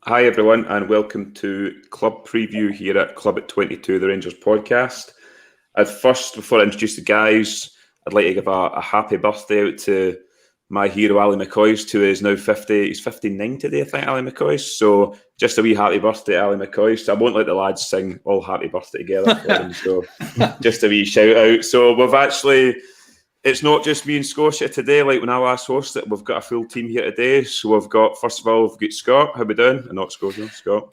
Hi everyone and welcome to Club Preview here at Club at 22, the Rangers podcast. At first, before I introduce the guys, I'd like to give a happy birthday out to my hero Ali McCoist, who is now 50. He's 59 today, I think, Ali McCoist. So just a wee happy birthday, Ali McCoist. I won't let the lads sing all happy birthday together for him, so just a wee shout out. So we've actually... It's not just me and Scotia today, like when I last hosted. We've got a full team here today. So we've got, first of all, we've got Scott. How we doing? And not Scotia, Scott.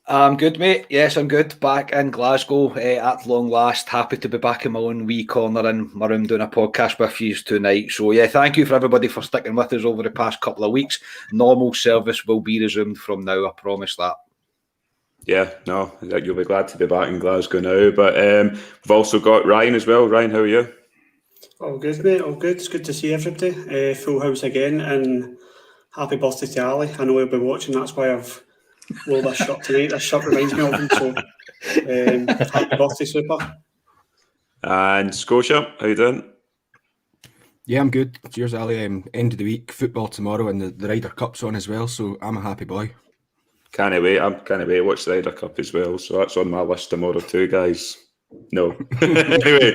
I'm good, mate. Yes, I'm good. Back in Glasgow at long last. Happy to be back in my own wee corner in my room doing a podcast with you tonight. So, yeah, thank you for everybody for sticking with us over the past couple of weeks. Normal service will be resumed from now, I promise that. Yeah, no, you'll be glad to be back in Glasgow now. But we've also got Ryan as well. Ryan, how are you? All good, mate. All good. It's good to see everybody. Full house again, and happy birthday to Ali. I know he'll be watching. That's why I've wore this shirt tonight. This shirt reminds me of him. So, happy birthday, super. And Scotia, how you doing? Yeah, I'm good. Cheers, Ali. End of the week, football tomorrow, and the Ryder Cup's on as well. So I'm a happy boy. Can't wait. I can't wait to watch the Ryder Cup as well. So that's on my list tomorrow too, guys. No. Anyway,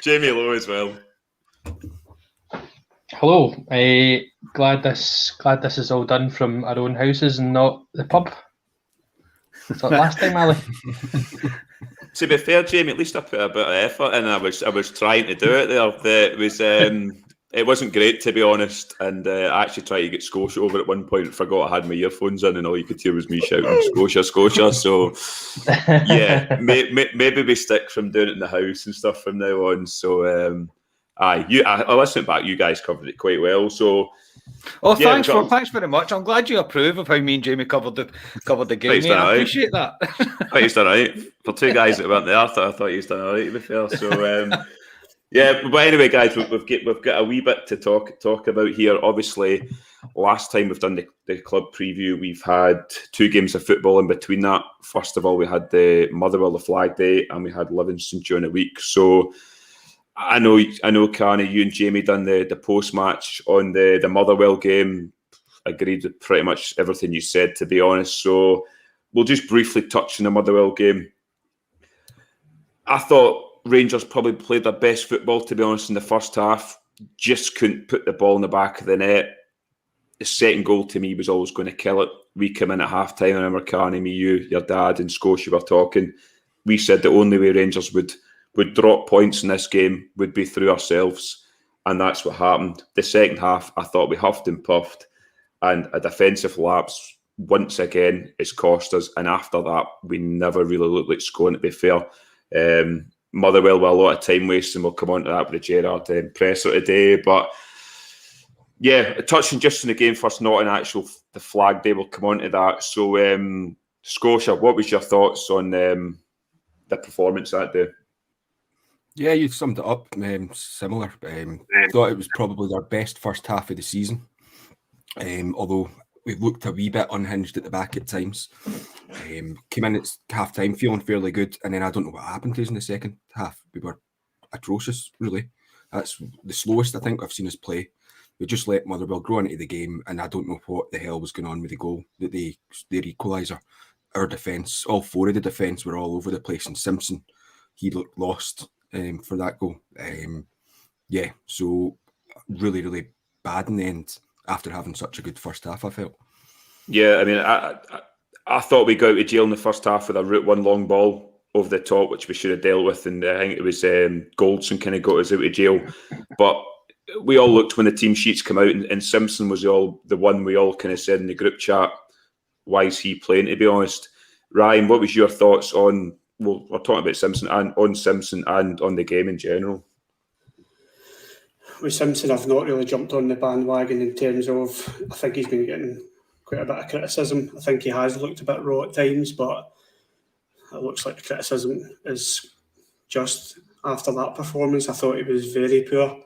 Jamie Lowe as well. Hello. Glad this is all done from our own houses and not the pub. It's like last time, Ali. To be fair, Jamie, at least I put a bit of effort in. I was trying to do it there. It wasn't great, to be honest, and I actually tried to get Scotia over at one point. Forgot I had my earphones in, and all you could hear was me shouting "Scotia, Scotia." So, yeah, maybe we stick from doing it in the house and stuff from now on. So, I listened back. You guys covered it quite well. So, thanks very much. I'm glad you approve of how me and Jamie covered the game. Mate. I appreciate that. I thought you've done all right for two guys that weren't there. I thought you've done all right, to be fair. So. Yeah, but anyway, guys, we've got a wee bit to talk about here. Obviously, last time we've done the club preview, we've had two games of football in between that. First of all, we had the Motherwell, the Flag Day, and we had Livingston during the week. So I know, Carney, you and Jamie done the post-match on the Motherwell game. Agreed with pretty much everything you said, to be honest. So we'll just briefly touch on the Motherwell game. I thought Rangers probably played their best football, to be honest, in the first half. Just couldn't put the ball in the back of the net. The second goal, to me, was always going to kill it. We came in at half-time, I remember Carney, me, you, your dad and Scotia were talking. We said the only way Rangers would drop points in this game would be through ourselves, and that's what happened. The second half, I thought we huffed and puffed, and a defensive lapse, once again, has cost us, and after that, we never really looked like scoring, to be fair. Motherwell with a lot of time wasting. We'll come on to that with the Gerrard presser today. But yeah, touching just on the game first, not in the Flag Day. We'll come on to that. So, Scotia, what was your thoughts on the performance that day? Yeah, you summed it up. Similar. Thought it was probably their best first half of the season. Although we looked a wee bit unhinged at the back at times. Came in at half-time feeling fairly good, and then I don't know what happened to us in the second half. We were atrocious, really. That's the slowest I think I've seen us play. We just let Motherwell grow into the game, and I don't know what the hell was going on with the goal, their equaliser. Our defence, all four of the defence were all over the place, and Simpson, he looked lost for that goal. Yeah, so really, really bad in the end after having such a good first half, I felt. Yeah, I mean, I thought we got out of jail in the first half with a route one long ball over the top, which we should have dealt with, and I think it was Goldson kind of got us out of jail. But we all looked when the team sheets come out, and Simpson was the one we all kind of said in the group chat, why is he playing, to be honest? Ryan, what was your thoughts on, well, we're talking about Simpson and on the game in general? With Simpson, I've not really jumped on the bandwagon in terms of, I think he's been getting quite a bit of criticism. I think he has looked a bit raw at times, but it looks like the criticism is just after that performance. I thought he was very poor.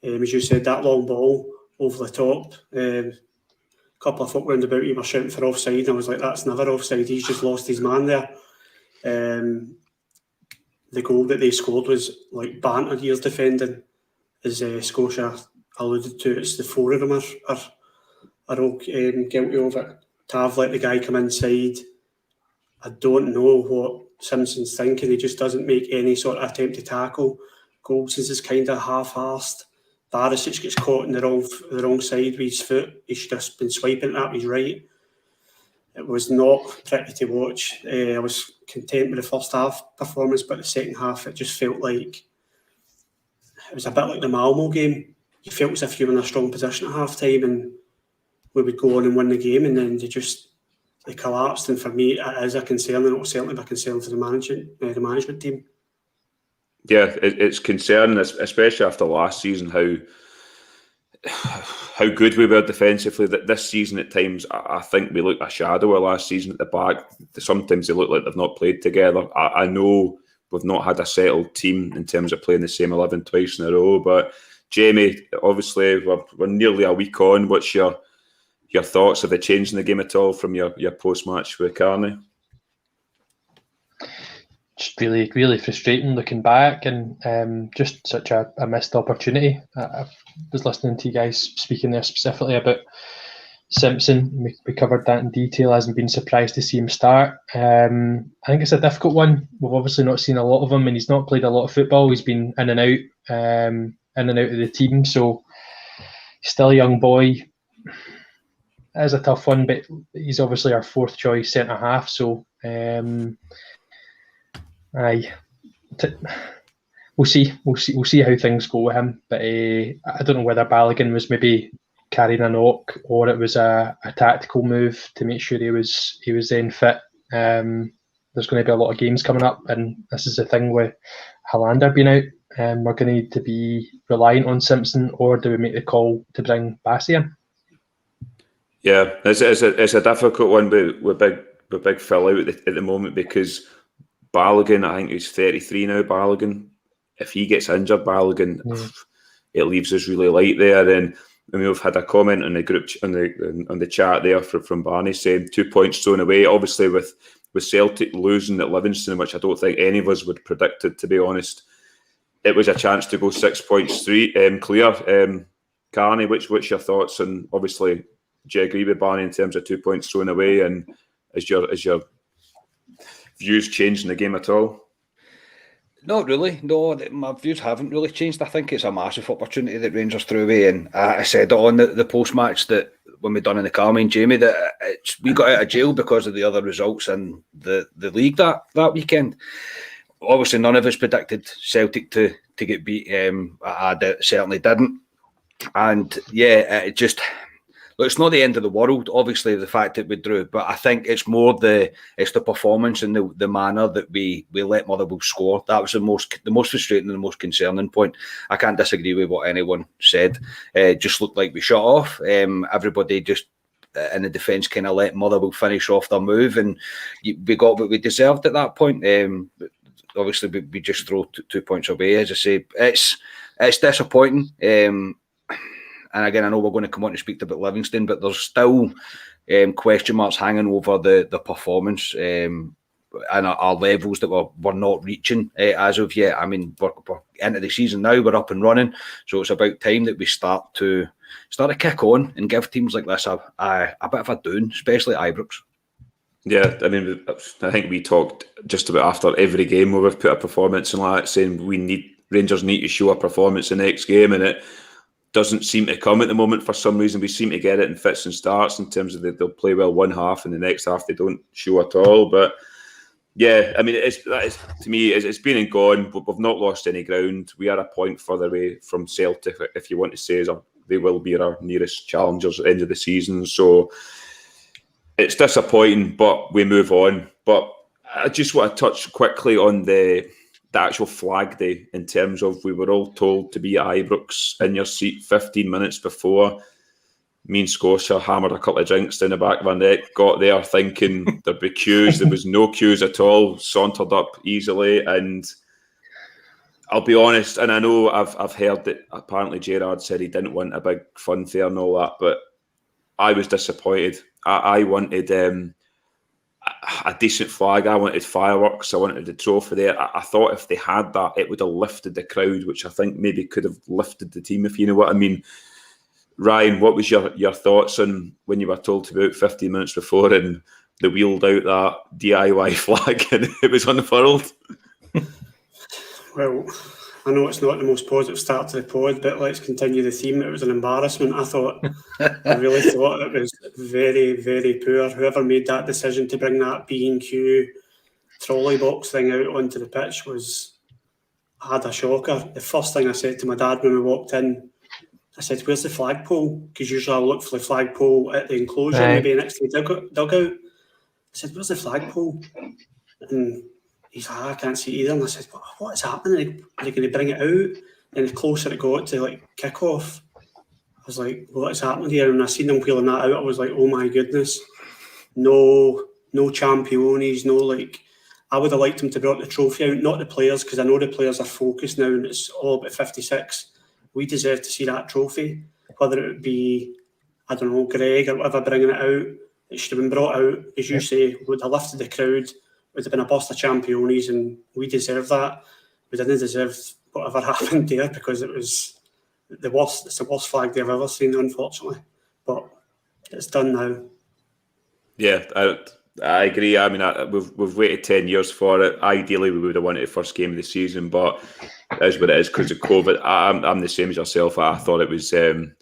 As you said, that long ball over the top. A couple of folk round about you were shouting for offside, and I was like, that's never offside. He's just lost his man there. The goal that they scored was like banter years defending, as Scotia alluded to. It's the four of them are are all guilty of it. To have let the guy come inside, I don't know what Simpson's thinking. He just doesn't make any sort of attempt to tackle. Goldson's is kind of half-assed. Barisic gets caught in the wrong side with his foot. He should have been swiping it up his right. It was not pretty to watch. I was content with the first half performance, but the second half, it just felt like it was a bit like the Malmo game. You felt as if you were in a strong position at half-time and we would go on and win the game, and then they collapsed. And for me, it is a concern, and it will certainly be a concern for the management team. Yeah, it's concerning, especially after last season, how good we were defensively. That this season at times, I think we look a shadow of last season at the back. Sometimes they look like they've not played together. I know we've not had a settled team in terms of playing the same 11 twice in a row. But Jamie, obviously we're nearly a week on. What's your thoughts? Have they changed in the game at all from your post-match with Carney? Just really, really frustrating looking back, and just such a missed opportunity. I was listening to you guys speaking there specifically about Simpson. We covered that in detail. Hasn't been surprised to see him start. I think it's a difficult one. We've obviously not seen a lot of him, and he's not played a lot of football. He's been in and out of the team. So he's still a young boy. It is a tough one, but he's obviously our fourth choice centre half. So. We'll see how things go with him. But I don't know whether Balogun was maybe carrying a knock or it was a tactical move to make sure he was then fit. There's going to be a lot of games coming up, and this is the thing with Helander being out. We're going to need to be reliant on Simpson, or do we make the call to bring Bassey in? Yeah, it's a difficult one with big Phil out at the moment, because Balogun, I think he's 33 now, Balogun. If he gets injured, Balogun, it leaves us really light there. And we've had a comment on the group on the chat there from Barney saying 2 points thrown away. Obviously, with Celtic losing at Livingston, which I don't think any of us would have predicted, to be honest, it was a chance to go 6 points clear. Carney, what's your thoughts? And obviously, do you agree with Barney in terms of 2 points thrown away? And is your views changed in the game at all? Not really. No, my views haven't really changed. I think it's a massive opportunity that Rangers threw away, and I said it on the post-match that when we done in the Carmine, Jamie, that we got out of jail because of the other results in the league that weekend. Obviously, none of us predicted Celtic to get beat. I certainly didn't, and it just. Look, it's not the end of the world, obviously, the fact that we drew, but I think it's more the performance and the manner that we let Motherwell score. That was the most frustrating and the most concerning point. I can't disagree with what anyone said. It just looked like we shut off. Everybody just in the defence kind of let Motherwell finish off their move, and we got what we deserved at that point. Obviously, we just throw 2 points away. As I say, it's disappointing. And again, I know we're going to come on to speak about Livingston, but there's still question marks hanging over the performance and our levels that we're not reaching as of yet. I mean, we're into the season now, we're up and running, so it's about time that we start to kick on and give teams like this a bit of a doon, especially Ibrox. Yeah, I mean, I think we talked just about after every game where we've put a performance in that, saying Rangers need to show a performance the next game, and it doesn't seem to come at the moment for some reason. We seem to get it in fits and starts in terms of they'll play well one half and the next half they don't show at all. But yeah, I mean, to me, it's been and gone. We've not lost any ground. We are a point further away from Celtic, if you want to say, they will be our nearest challengers at the end of the season. So it's disappointing, but we move on. But I just want to touch quickly on the actual flag day, in terms of we were all told to be at Ibrox in your seat 15 minutes before. Me and Scotia hammered a couple of drinks down the back of our neck, got there thinking there'd be queues. There was no queues at all, sauntered up easily. And I'll be honest, and I know I've heard that apparently Gerrard said he didn't want a big funfair and all that, but I was disappointed. I wanted a decent flag. I wanted fireworks. I wanted the trophy there. I thought if they had that, it would have lifted the crowd, which I think maybe could have lifted the team, if you know what I mean. Ryan, what was your thoughts on when you were told to be out 15 minutes before and they wheeled out that DIY flag and it was unfurled? Well, I know it's not the most positive start to the pod, but let's continue the theme. It was an embarrassment. I really thought it was very, very poor. Whoever made that decision to bring that B&Q trolley box thing out onto the pitch had a shocker. The first thing I said to my dad when we walked in, I said, "Where's the flagpole?" Because usually I'll look for the flagpole at the enclosure, maybe next to the dugout. I said, "Where's the flagpole?" And he's like, "I can't see either." And I said, "What is happening? Are they going to bring it out?" And the closer it got to like kick off, I was like, "What is happening here?" And I seen them wheeling that out. I was like, "Oh my goodness, no Championes, no like." I would have liked them to brought the trophy out, not the players, because I know the players are focused now and it's all about 56. We deserve to see that trophy, whether it would be, I don't know, Greg or whatever bringing it out. It should have been brought out, as you say, would have lifted the crowd, would have been a burst of Championes, and we deserve that. We didn't deserve whatever happened there because it's the worst flag they've ever seen, unfortunately. But it's done now. Yeah, I agree. I mean, we've waited 10 years for it. Ideally, we would have wanted the first game of the season, but it is what it is because of COVID. I'm the same as yourself. I thought it was very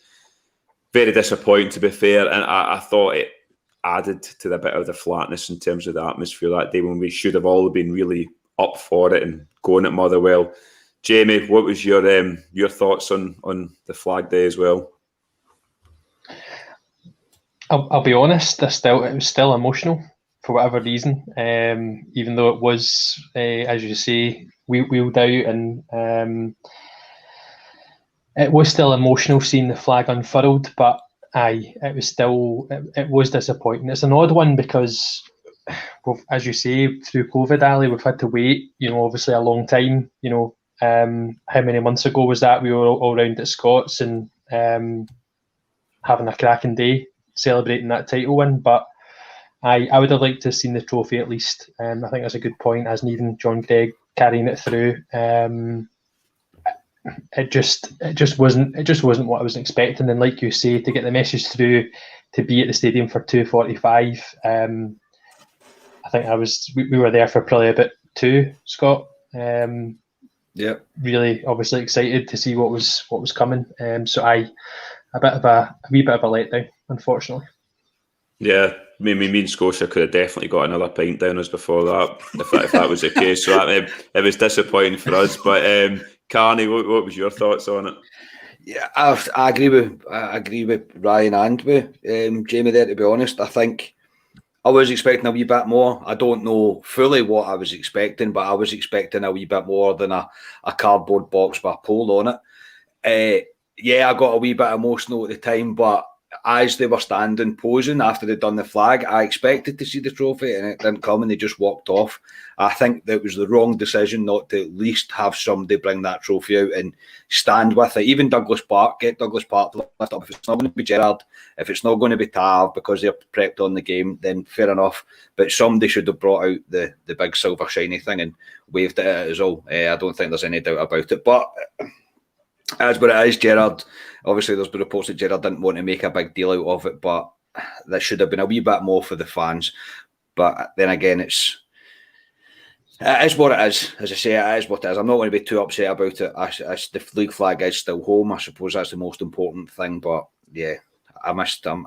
disappointing, to be fair, and I thought it added to the bit of the flatness in terms of the atmosphere that day when we should have all been really up for it and going at Motherwell. Jamie, what was your thoughts on the flag day as well? I'll be honest. It was still emotional for whatever reason. Even though it was, as you say, wheeled out, and it was still emotional seeing the flag unfurled. But it was disappointing. It's an odd one because, as you say, through COVID, Ali, we've had to wait. Obviously a long time. How many months ago was that? We were all round at Scots and having a cracking day, celebrating that title win. But I would have liked to have seen the trophy at least. I think that's a good point, as even John Gregg carrying it through. It just wasn't what I was expecting. And like you say, to get the message through, to be at the stadium for 2:45, I think we were there for probably about 2, Scott. Yeah. Really, obviously excited to see what was coming. So a wee bit of a letdown, unfortunately. Yeah, me and Scotia could have definitely got another pint down us before that, if that was the case. So it was disappointing for us. But Carney, what was your thoughts on it? Yeah, I agree with Ryan and with Jamie there. To be honest, I think I was expecting a wee bit more. I don't know fully what I was expecting, but I was expecting a wee bit more than a cardboard box with a pole on it. Yeah, I got a wee bit emotional at the time, but as they were standing posing after they'd done the flag, I expected to see the trophy and it didn't come and they just walked off. I think that was the wrong decision not to at least have somebody bring that trophy out and stand with it. Even Douglas Park, get Douglas Park to lift up. If it's not going to be Gerrard, if it's not going to be Tav because they're prepped on the game, then fair enough. But somebody should have brought out the big silver shiny thing and waved it at us all. I don't think there's any doubt about it. But as what it is, Gerrard, obviously there's been reports that Gerrard didn't want to make a big deal out of it, but there should have been a wee bit more for the fans. But then again, it is what it is. As I say, it is what it is. I'm not going to be too upset about it. As the league flag is still home, I suppose that's the most important thing. But yeah, they missed an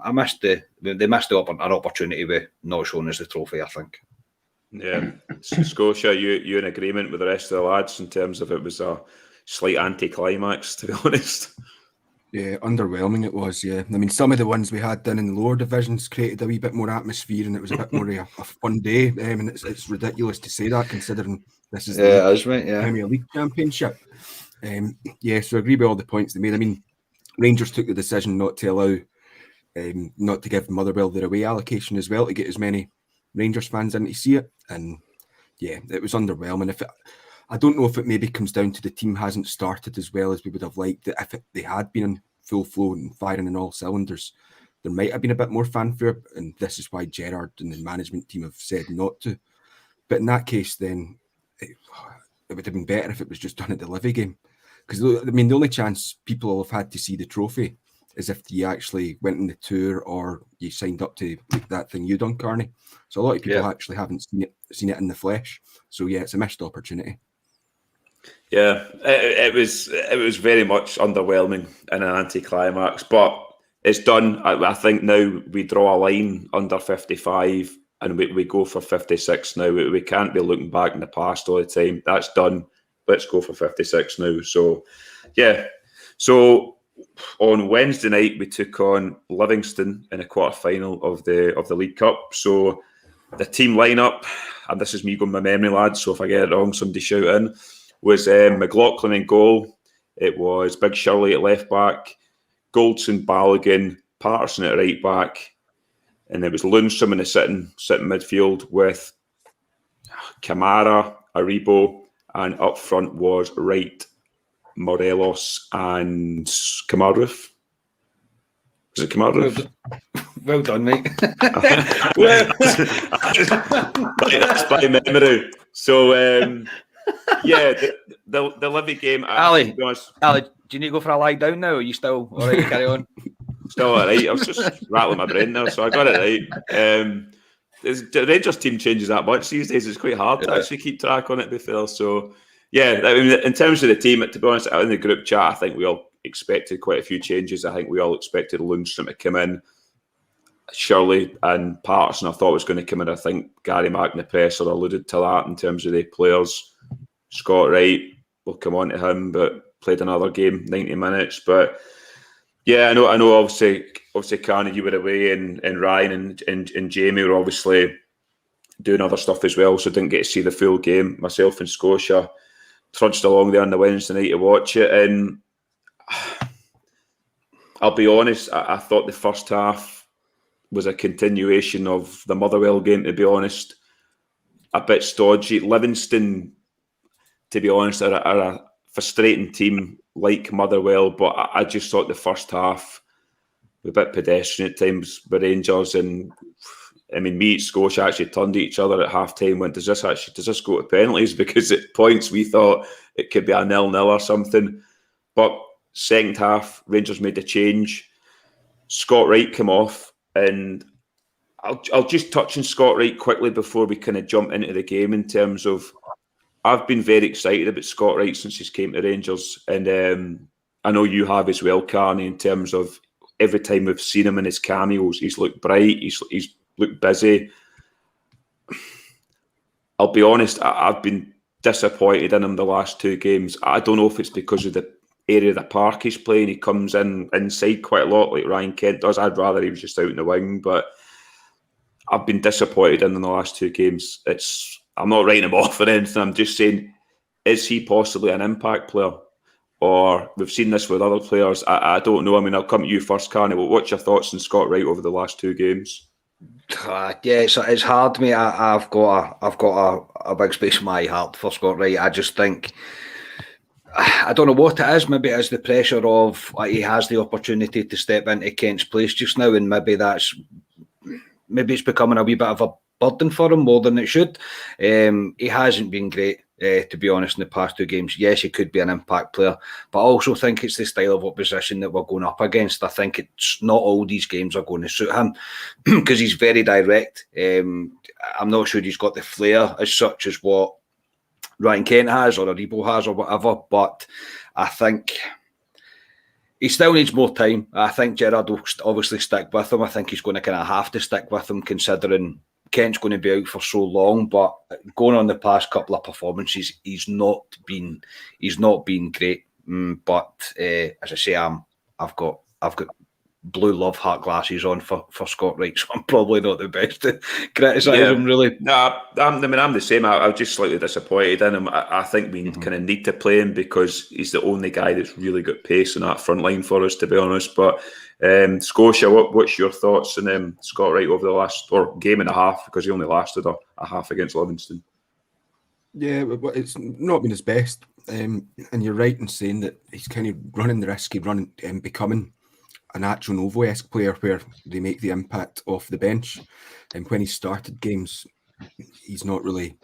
opportunity with not showing us the trophy, I think. Yeah, Scotia, you in agreement with the rest of the lads in terms of it was a slight anti-climax, to be honest? Yeah, underwhelming it was, yeah. I mean, some of the ones we had done in the lower divisions created a wee bit more atmosphere and it was a bit more a fun day. And it's ridiculous to say that considering this is the Premier League Championship. So I agree with all the points they made. I mean, Rangers took the decision not to allow, not to give Motherwell their away allocation as well to get as many Rangers fans in to see it. And yeah, it was underwhelming. I don't know if it maybe comes down to the team hasn't started as well as we would have liked. That if they had been in full flow and firing on all cylinders, there might have been a bit more fanfare, and this is why Gerrard and the management team have said not to. But in that case, then it would have been better if it was just done at the Livy game. Because, I mean, the only chance people will have had to see the trophy as if you actually went on the tour or you signed up to that thing you done, Carney. So a lot of people actually haven't seen it in the flesh. So yeah, it's a missed opportunity. Yeah, it was very much underwhelming and an anticlimax, but it's done. I think now we draw a line under 55 and we go for 56 now. We can't be looking back in the past all the time. That's done. Let's go for 56 now. So, yeah. So on Wednesday night, we took on Livingston in a quarter-final of the League Cup. So the team lineup, and this is me going by memory, lads, so if I get it wrong, somebody shout in, was McLaughlin in goal. It was Big Shirley at left back, Goldson, Balogun, Patterson at right back, and it was Lundstrom in the sitting midfield with Kamara, Aribo, and up front was Wright, Morelos, and Kamara. Was it Kamara? Well done, mate. That's by memory. So, yeah, the Livy game. Ali, do you need to go for a lie down now? Or are you still all right to carry on? Still all right. I was just rattling my brain now, so I got it right. The Rangers team changes that much these days. It's quite hard to actually keep track on it, to be fair. So, yeah, I mean, in terms of the team, to be honest, in the group chat, I think we all expected quite a few changes. I think we all expected Lundstrom to come in. Shirley and Patterson, I thought was going to come in. I think Gary McNapresser alluded to that in terms of the players. Scott Wright, we'll come on to him, but played another game, 90 minutes. But yeah, I know. Obviously, Carney, you were away, and Ryan and Jamie were obviously doing other stuff as well, so didn't get to see the full game. Myself and Scotia trudged along there on the Wednesday night to watch it, and I'll be honest, I thought the first half was a continuation of the Motherwell game, to be honest. A bit stodgy. Livingston, to be honest, are a frustrating team like Motherwell, but I just thought the first half was a bit pedestrian at times with Rangers. And I mean, me and Scotia actually turned to each other at half-time, went, does this go to penalties? Because at points we thought it could be a 0-0 or something. But second half, Rangers made a change. Scott Wright came off, and I'll just touch on Scott Wright quickly before we kind of jump into the game in terms of, I've been very excited about Scott Wright since he's came to Rangers, and I know you have as well, Carney, in terms of every time we've seen him in his cameos, he's looked bright, he's looked busy. I'll be honest, I've been disappointed in him the last two games. I don't know if it's because of the area of the park he's playing. He comes in inside quite a lot like Ryan Kent does. I'd rather he was just out in the wing, but I've been disappointed in the last two games. I'm not writing him off or anything. I'm just saying, is he possibly an impact player? Or we've seen this with other players. I don't know. I mean, I'll come to you first, Carney. What's your thoughts on Scott Wright over the last two games? Yeah, it's hard, mate. I've got a big space in my heart for Scott Wright. I just think, I don't know what it is. Maybe it is the pressure of he has the opportunity to step into Kent's place just now, and maybe it's becoming a wee bit of a burden for him more than it should. He hasn't been great, to be honest, in the past two games. Yes, he could be an impact player, but I also think it's the style of opposition that we're going up against. I think it's not all these games are going to suit him because he's very direct. I'm not sure he's got the flair as such as what Ryan Kent has or Aribo has or whatever, but I think he still needs more time. I think Gerrard will obviously stick with him. I think he's going to kind of have to stick with him considering Kent's going to be out for so long. But going on the past couple of performances, he's not been great. But as I say, I've got blue love heart glasses on for Scott Wright, so I'm probably not the best to criticise him, really. No, I'm the same. I'm just slightly disappointed in him. I think we kind of need to play him because he's the only guy that's really got pace in that front line for us, to be honest. But Scotia, what's your thoughts on Scott Wright over the last game and a half, because he only lasted a half against Livingston? Yeah, but it's not been his best. And you're right in saying that he's kind of running the risk of becoming a Nacho Novo-esque player where they make the impact off the bench. And when he started games, he's not really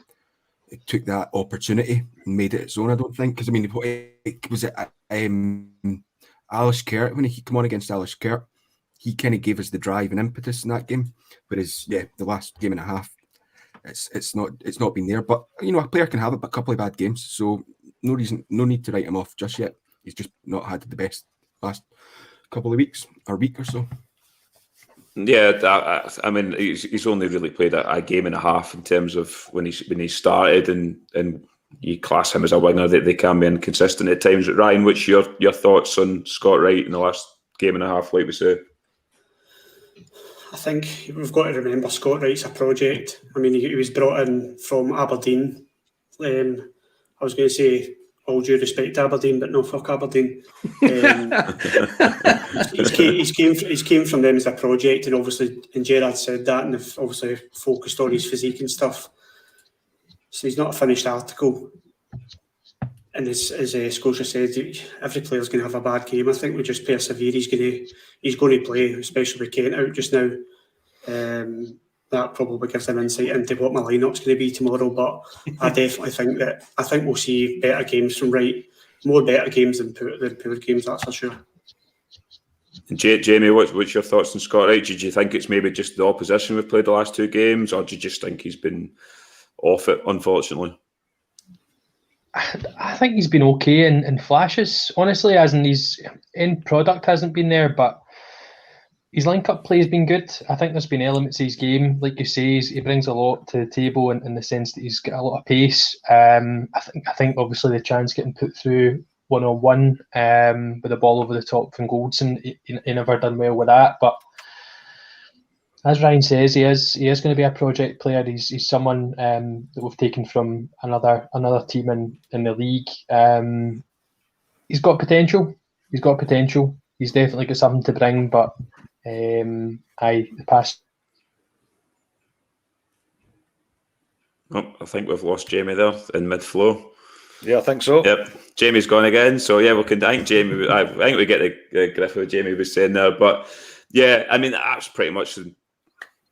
took that opportunity and made it his own, I don't think. Because, I mean, was it a Alice Kert, when he came on against Alice Kert, he kind of gave us the drive and impetus in that game. Whereas, the last game and a half, it's not been there. But a player can have a couple of bad games, so no need to write him off just yet. He's just not had the best last couple of weeks or week or so. Yeah, I mean, he's only really played a game and a half in terms of when he started, and you class him as a winger. That they can be inconsistent at times. But Ryan, what's your thoughts on Scott Wright in the last game and a half? Like we said, I think we've got to remember Scott Wright's a project. I mean, he was brought in from Aberdeen. I was going to say all due respect to Aberdeen, but no, fuck Aberdeen. He's came from them as a project, and obviously, and Gerard said that, and they've obviously focused on his physique and stuff. So he's not a finished article. And as Scotia said, every player's going to have a bad game. I think we just persevere. He's going to play, especially with Kent out just now. That probably gives an insight into what my lineup's going to be tomorrow. But I definitely think we'll see better games from Wright, more better games than poor games. That's for sure. And Jamie, what's your thoughts on Scott Wright? Did you think it's maybe just the opposition we've played the last two games, or do you just think he's been off it, unfortunately? I think he's been okay in flashes, honestly, as in his end product hasn't been there, but his link-up play has been good. I think there's been elements of his game, like you say, he brings a lot to the table in the sense that he's got a lot of pace. I think obviously the chance getting put through one-on-one with the ball over the top from Goldson, he never done well with that, but as Ryan says, he is going to be a project player. He's someone that we've taken from another team in the league. He's got potential. He's definitely got something to bring. But the past. Oh, I think we've lost Jamie there in mid-flow. Yeah, I think so. Yep, Jamie's gone again. So yeah, we can thank Jamie. I think we get the grip of what Jamie was saying there. But yeah, I mean that's pretty much.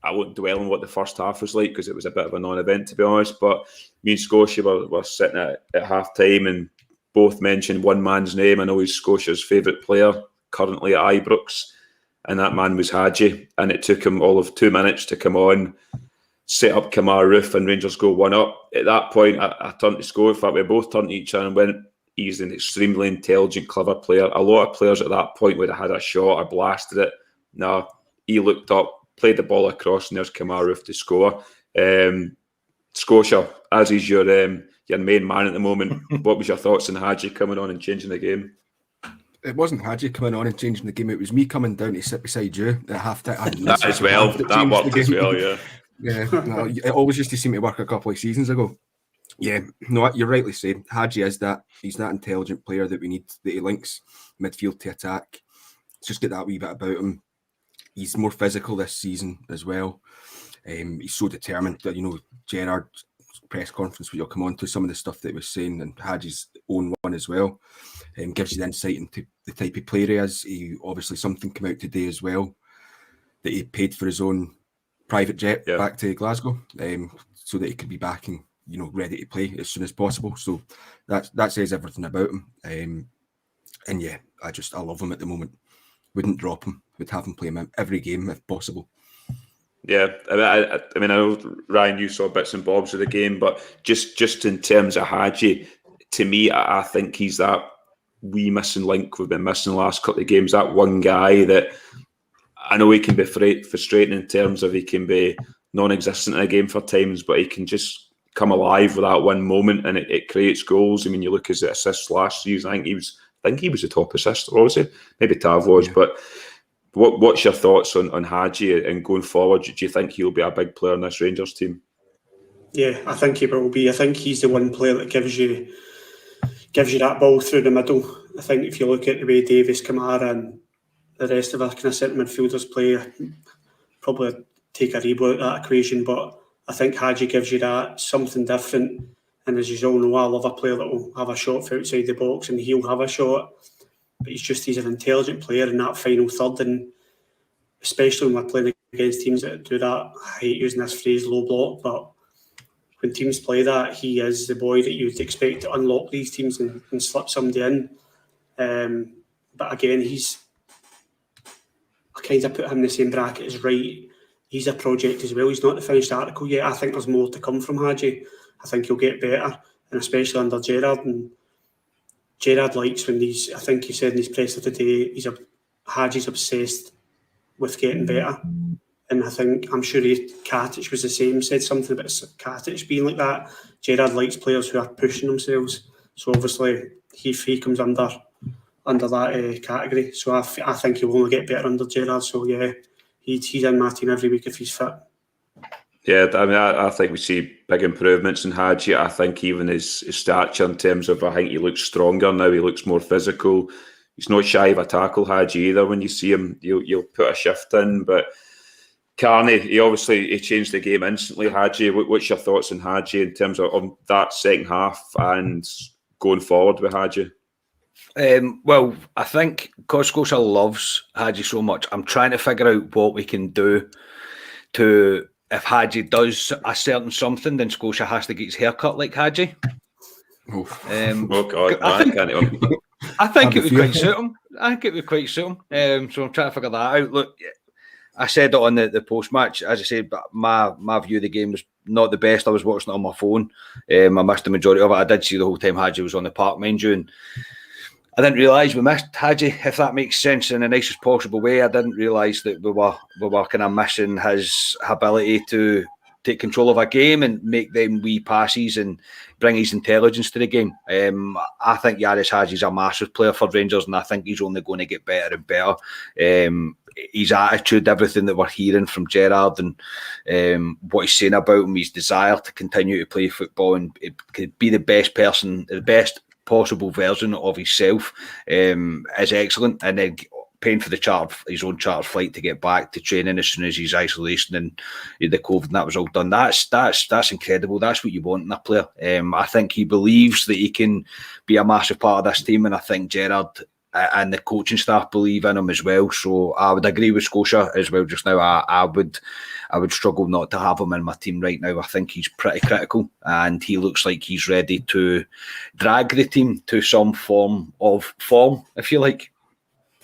I won't dwell on what the first half was like because it was a bit of a non-event, to be honest. But me and Scotia were sitting at half-time and both mentioned one man's name. I know he's Scotia's favourite player currently at Ibrox, and that man was Hagi. And it took him all of 2 minutes to come on, set up Kamara roof, and Rangers go 1-up. At that point, I turned to Scotia. In fact, we both turned to each other and went, he's an extremely intelligent, clever player. A lot of players at that point would have had a shot or blasted it. No, he looked up, played the ball across, and there's Kamara to score. Scotia, as he's your main man at the moment, what was your thoughts on Hagi coming on and changing the game? It wasn't Hagi coming on and changing the game. It was me coming down to sit beside you at half-time. That as well. That worked as well, yeah. Yeah, no, it always used to seem to work a couple of seasons ago. Yeah, no, you're rightly saying. Hagi is that. He's that intelligent player that we need, that he links midfield to attack. Just get that wee bit about him. He's more physical this season as well. He's so determined that, Gerard's press conference, you'll come on to some of the stuff that he was saying, and Hagi's own one as well, gives you the insight into the type of player he is. He obviously, something came out today as well, that he paid for his own private jet back to Glasgow, so that he could be back and, ready to play as soon as possible. So that says everything about him. And yeah, I love him at the moment. Wouldn't drop him. Would have him play him every game if possible. Yeah, I mean, I know, Ryan, you saw bits and bobs of the game, but just in terms of Hagi, to me, I think he's that wee missing link we've been missing the last couple of games. That one guy that I know he can be frustrating in terms of he can be non-existent in a game for times, but he can just come alive with that one moment and it creates goals. I mean, you look at his assists last season, I think he was the top assister, obviously. Maybe Tav was, but what's your thoughts on Hagi and going forward? Do you think he'll be a big player in this Rangers team? Yeah, I think he will be. I think he's the one player that gives you that ball through the middle. I think if you look at the way Davis, Kamara and the rest of our kind of centre midfielders play, probably take a reboot at that equation, but I think Hagi gives you that, something different. And as you all know, I love a player that will have a shot from outside the box, and he'll have a shot. But he's an intelligent player in that final third, and especially when we're playing against teams that do that. I hate using this phrase, low block, but when teams play that, he is the boy that you would expect to unlock these teams and slip somebody in. But again, I kind of put him in the same bracket as Wright. He's a project as well. He's not the finished article yet. I think there's more to come from Hagi. I think he'll get better, and especially under Gerrard. And Gerrard likes when I think he said in his presser today, Hagi's obsessed with getting better. And I'm sure Katic was the same, said something about Katic being like that. Gerrard likes players who are pushing themselves. So obviously, he comes under that category. So I think he'll only get better under Gerrard. So yeah, he's in my team every week if he's fit. Yeah, I mean, I think we see big improvements in Hagi. I think even his stature in terms of, I think he looks stronger now. He looks more physical. He's not shy of a tackle, Hagi, either. When you see him, you'll put a shift in. But Carney, he changed the game instantly. Hagi, what's your thoughts on Hagi in terms of that second half and going forward with Hagi? Well, I think because Scotia loves Hagi so much, I'm trying to figure out what we can do to, if Hagi does a certain something, then Scotia has to get his hair cut like Hagi. Oh God, I think it would quite suit him. So I'm trying to figure that out. Look, I said it on the post-match, as I said, but my view of the game was not the best. I was watching it on my phone. I missed the majority of it. I did see the whole time Hagi was on the park, mind you, and I didn't realise we missed Hagi, if that makes sense, in the nicest possible way. I didn't realise that we were kind of missing his ability to take control of a game and make them wee passes and bring his intelligence to the game. I think Yaris Hagi's a massive player for Rangers, and I think he's only going to get better and better. His attitude, everything that we're hearing from Gerrard and what he's saying about him, his desire to continue to play football and be the best person, the best possible version of himself is excellent. And then paying for his own charter flight to get back to training as soon as his isolation and the COVID and that was all done. That's incredible. That's what you want in a player. I think he believes that he can be a massive part of this team, and I think Gerrard and the coaching staff believe in him as well. So I would agree with Scotia as well just now. I would struggle not to have him in my team right now. I think he's pretty critical, and he looks like he's ready to drag the team to some form, if you like.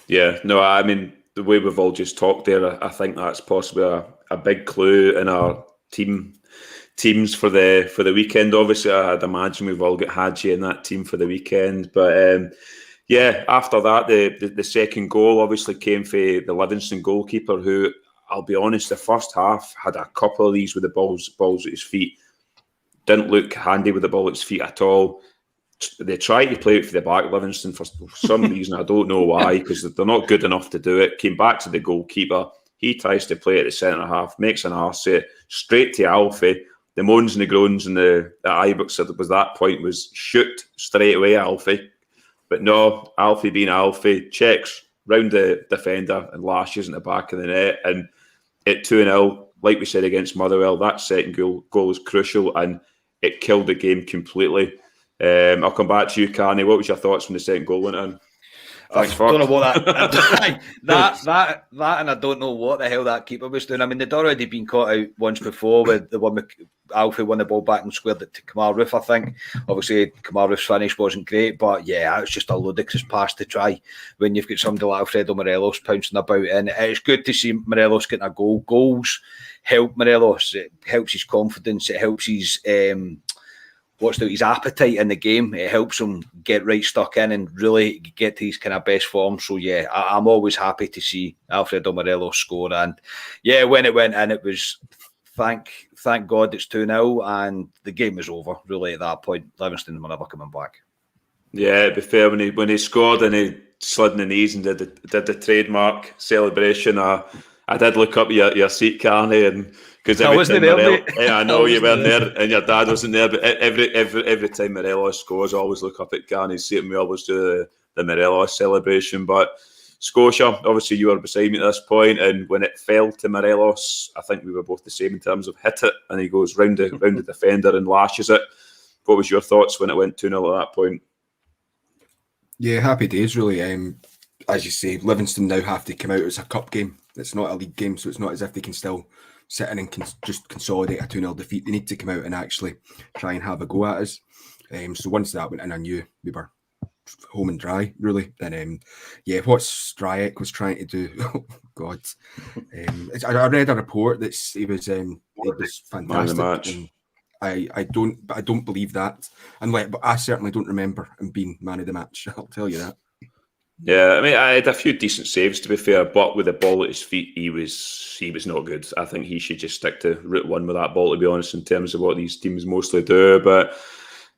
Yeah, no, I mean, the way we've all just talked there, I think that's possibly a big clue in our teams for the weekend. Obviously, I'd imagine we've all got Hagi in that team for the weekend, but yeah, after that, the second goal obviously came for the Livingston goalkeeper, who, I'll be honest, the first half had a couple of these with the balls at his feet. Didn't look handy with the ball at his feet at all. They tried to play it for the back, Livingston, for some reason. I don't know why, because they're not good enough to do it. Came back to the goalkeeper. He tries to play at the centre half, makes an arse it, straight to Alfie. The moans and the groans and the Ibrox at that point was shoot straight away, Alfie. But no, Alfie being Alfie, checks round the defender and lashes in the back of the net. And at 2-0, like we said against Motherwell, that second goal was crucial and it killed the game completely. I'll come back to you, Carney. What was your thoughts when the second goal went in? I don't know what that and I don't know what the hell that keeper was doing. I mean, they'd already been caught out once before with the one with Alfie won the ball back and squared it to Kamara, I think. Obviously, Kamara's finish wasn't great, but yeah, it's just a ludicrous pass to try when you've got somebody like Alfredo Morelos pouncing about. And it's good to see Morelos getting a goal. Goals help Morelos. It helps his confidence. It helps his his appetite in the game. It helps him get right stuck in and really get to his kind of best form. So yeah, I'm always happy to see Alfredo Morelos score. And yeah, when it went in, it was thank God it's 2-0 and the game is over. Really, at that point, Livingston were never coming back. Yeah, to be fair, when he scored and he slid in the knees and did the trademark celebration, I did look up your seat, Carney, and because I wasn't there. I know you weren't there, and your dad wasn't there. But every time Morelos scores, I always look up at Carney's seat, and we always do the Morelos celebration. But Scotia, obviously, you were beside me at this point, and when it fell to Morelos, I think we were both the same in terms of hit it, and he goes round the defender and lashes it. What was your thoughts when it went 2-0 at that point? Yeah, happy days, really. As you say, Livingston now have to come out. It's a cup game. It's not a league game, so it's not as if they can still sit in and just consolidate a 2-0 defeat. They need to come out and actually try and have a go at us. So once that went in, I knew we were home and dry, really. And what Stryek was trying to do, oh God. I read a report that he was fantastic. Man of the match. And I don't believe that. But I certainly don't remember him being man of the match. I'll tell you that. Yeah, I mean, I had a few decent saves, to be fair, but with the ball at his feet, he was not good. I think he should just stick to route one with that ball, to be honest, in terms of what these teams mostly do. But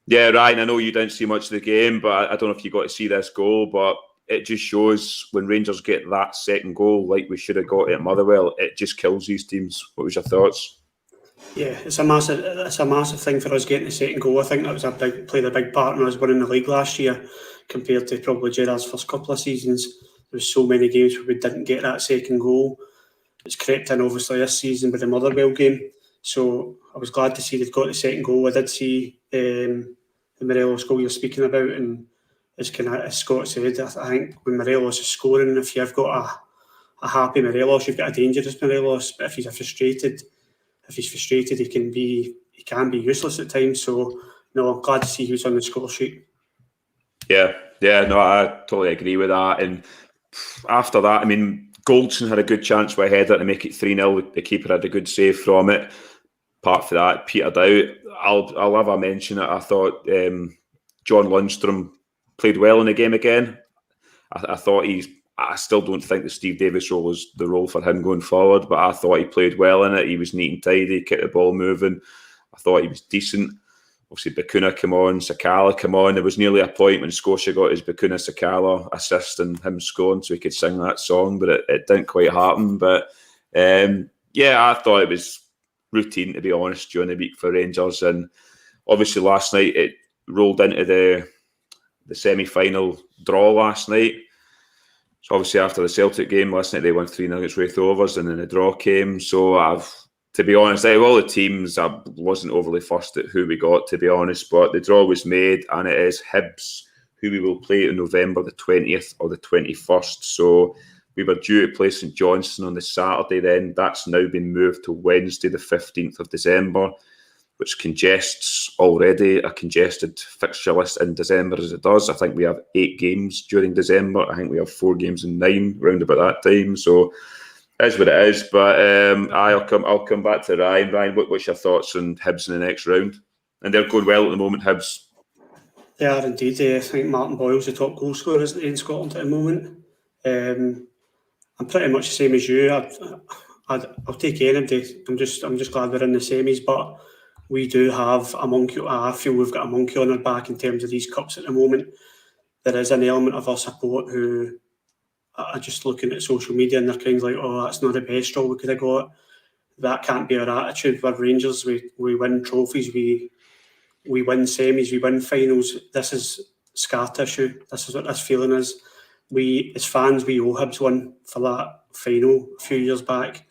yeah, Ryan, I know you didn't see much of the game, but I don't know if you got to see this goal, but it just shows when Rangers get that second goal, like we should have got at Motherwell, it just kills these teams. What was your thoughts? Yeah, it's a massive thing for us getting the second goal. I think that was played a big part in us winning the league last year compared to probably Gerrard's first couple of seasons. There was so many games where we didn't get that second goal. It's crept in obviously this season with the Motherwell game. So I was glad to see they've got the second goal. I did see the Morelos goal you're speaking about, and as Scott said, I think when Morelos is scoring, if you've got a happy Morelos, you've got a dangerous Morelos. But if he's frustrated, he can be useless at times. So no, I'm glad to see he was on the score sheet. Yeah, no, I totally agree with that. And after that, I mean, Goldson had a good chance with a header to make it 3-0. The keeper had a good save from it. Apart from that, petered out. I'll have a mention it. I thought John Lundstrom played well in the game again. I still don't think the Steve Davis role was the role for him going forward, but I thought he played well in it. He was neat and tidy, kept the ball moving. I thought he was decent. Obviously, Bacuna come on, Sakala come on. There was nearly a point when Scotia got his Bacuna-Sakala assist and him scoring so he could sing that song, but it didn't quite happen. But I thought it was routine, to be honest, during the week for Rangers. And obviously last night it rolled into the semi-final draw last night. So obviously after the Celtic game last night, they won 3-0 against Wraith Rovers, and then the draw came. So to be honest, out of all the teams, I wasn't overly fussed at who we got, to be honest, but the draw was made, and it is Hibs, who we will play on November the 20th or the 21st. So we were due to play St Johnstone on the Saturday then. That's now been moved to Wednesday the 15th of December, which congests already a congested fixture list in December as it does. I think we have 8 games during December. I think we have 4 games in 9, round about that time. So it is what it is. But I'll come back to Ryan. Ryan, what's your thoughts on Hibs in the next round? And they're going well at the moment, Hibs. They are indeed. I think Martin Boyle's the top goal scorer, isn't he, in Scotland at the moment? I'm pretty much the same as you. I'll take anybody. I'm just glad we're in the semis, but we do have a monkey. I feel we've got a monkey on our back in terms of these cups at the moment. There is an element of our support who are just looking at social media and they're kind of like, oh, that's not the best draw we could have got. That can't be our attitude. We're Rangers. We win trophies. We win semis. We win finals. This is scar tissue. This is what this feeling is. We, as fans, we owe Hibs one for that final a few years back.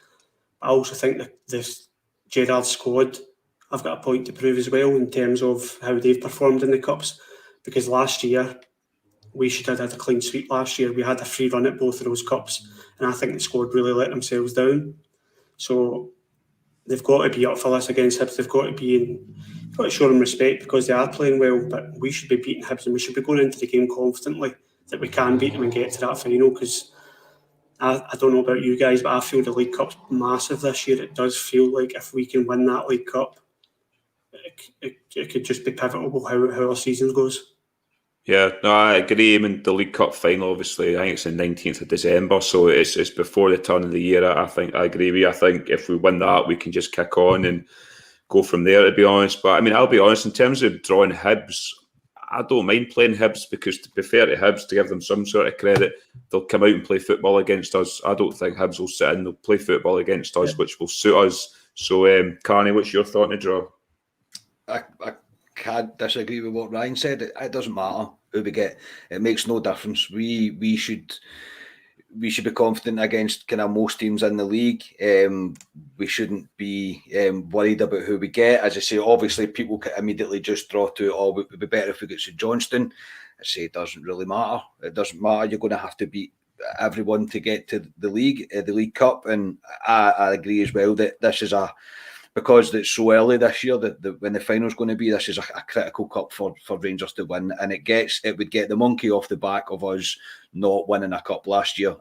I also think that this Gerrard squad have got a point to prove as well in terms of how they've performed in the Cups, because last year we should have had a clean sweep last year. We had a free run at both of those Cups, and I think the squad really let themselves down. So they've got to be up for this against Hibs. They've got to show them respect because they are playing well, but we should be beating Hibs and we should be going into the game confidently that we can beat them and get to that final, because I don't know about you guys, but I feel the League Cup's massive this year. It does feel like if we can win that League Cup, it could just be pivotal how our season goes. Yeah, no, I agree. I mean, the League Cup final, obviously, I think it's the 19th of December, so it's before the turn of the year. I think I agree with you. I think if we win that, we can just kick on and go from there, to be honest. But I mean, I'll be honest, in terms of drawing Hibs, I don't mind playing Hibs because, to be fair to Hibs, to give them some sort of credit, they'll come out and play football against us. I don't think Hibs will sit in. They'll play football against us, which will suit us. So, Carney, what's your thought on the draw? I can't disagree with what Ryan said. It doesn't matter who we get. It makes no difference. We should be confident against kind of most teams in the league. We shouldn't be worried about who we get. As I say, obviously people can immediately just draw to, oh, it would be better if we get St Johnstone. I say it doesn't really matter. It doesn't matter. You're going to have to beat everyone to get to the League Cup, and I agree as well that this is because it's so early this year that when the final's going to be, this is a critical cup for Rangers to win, and it would get the monkey off the back of us not winning a cup last year.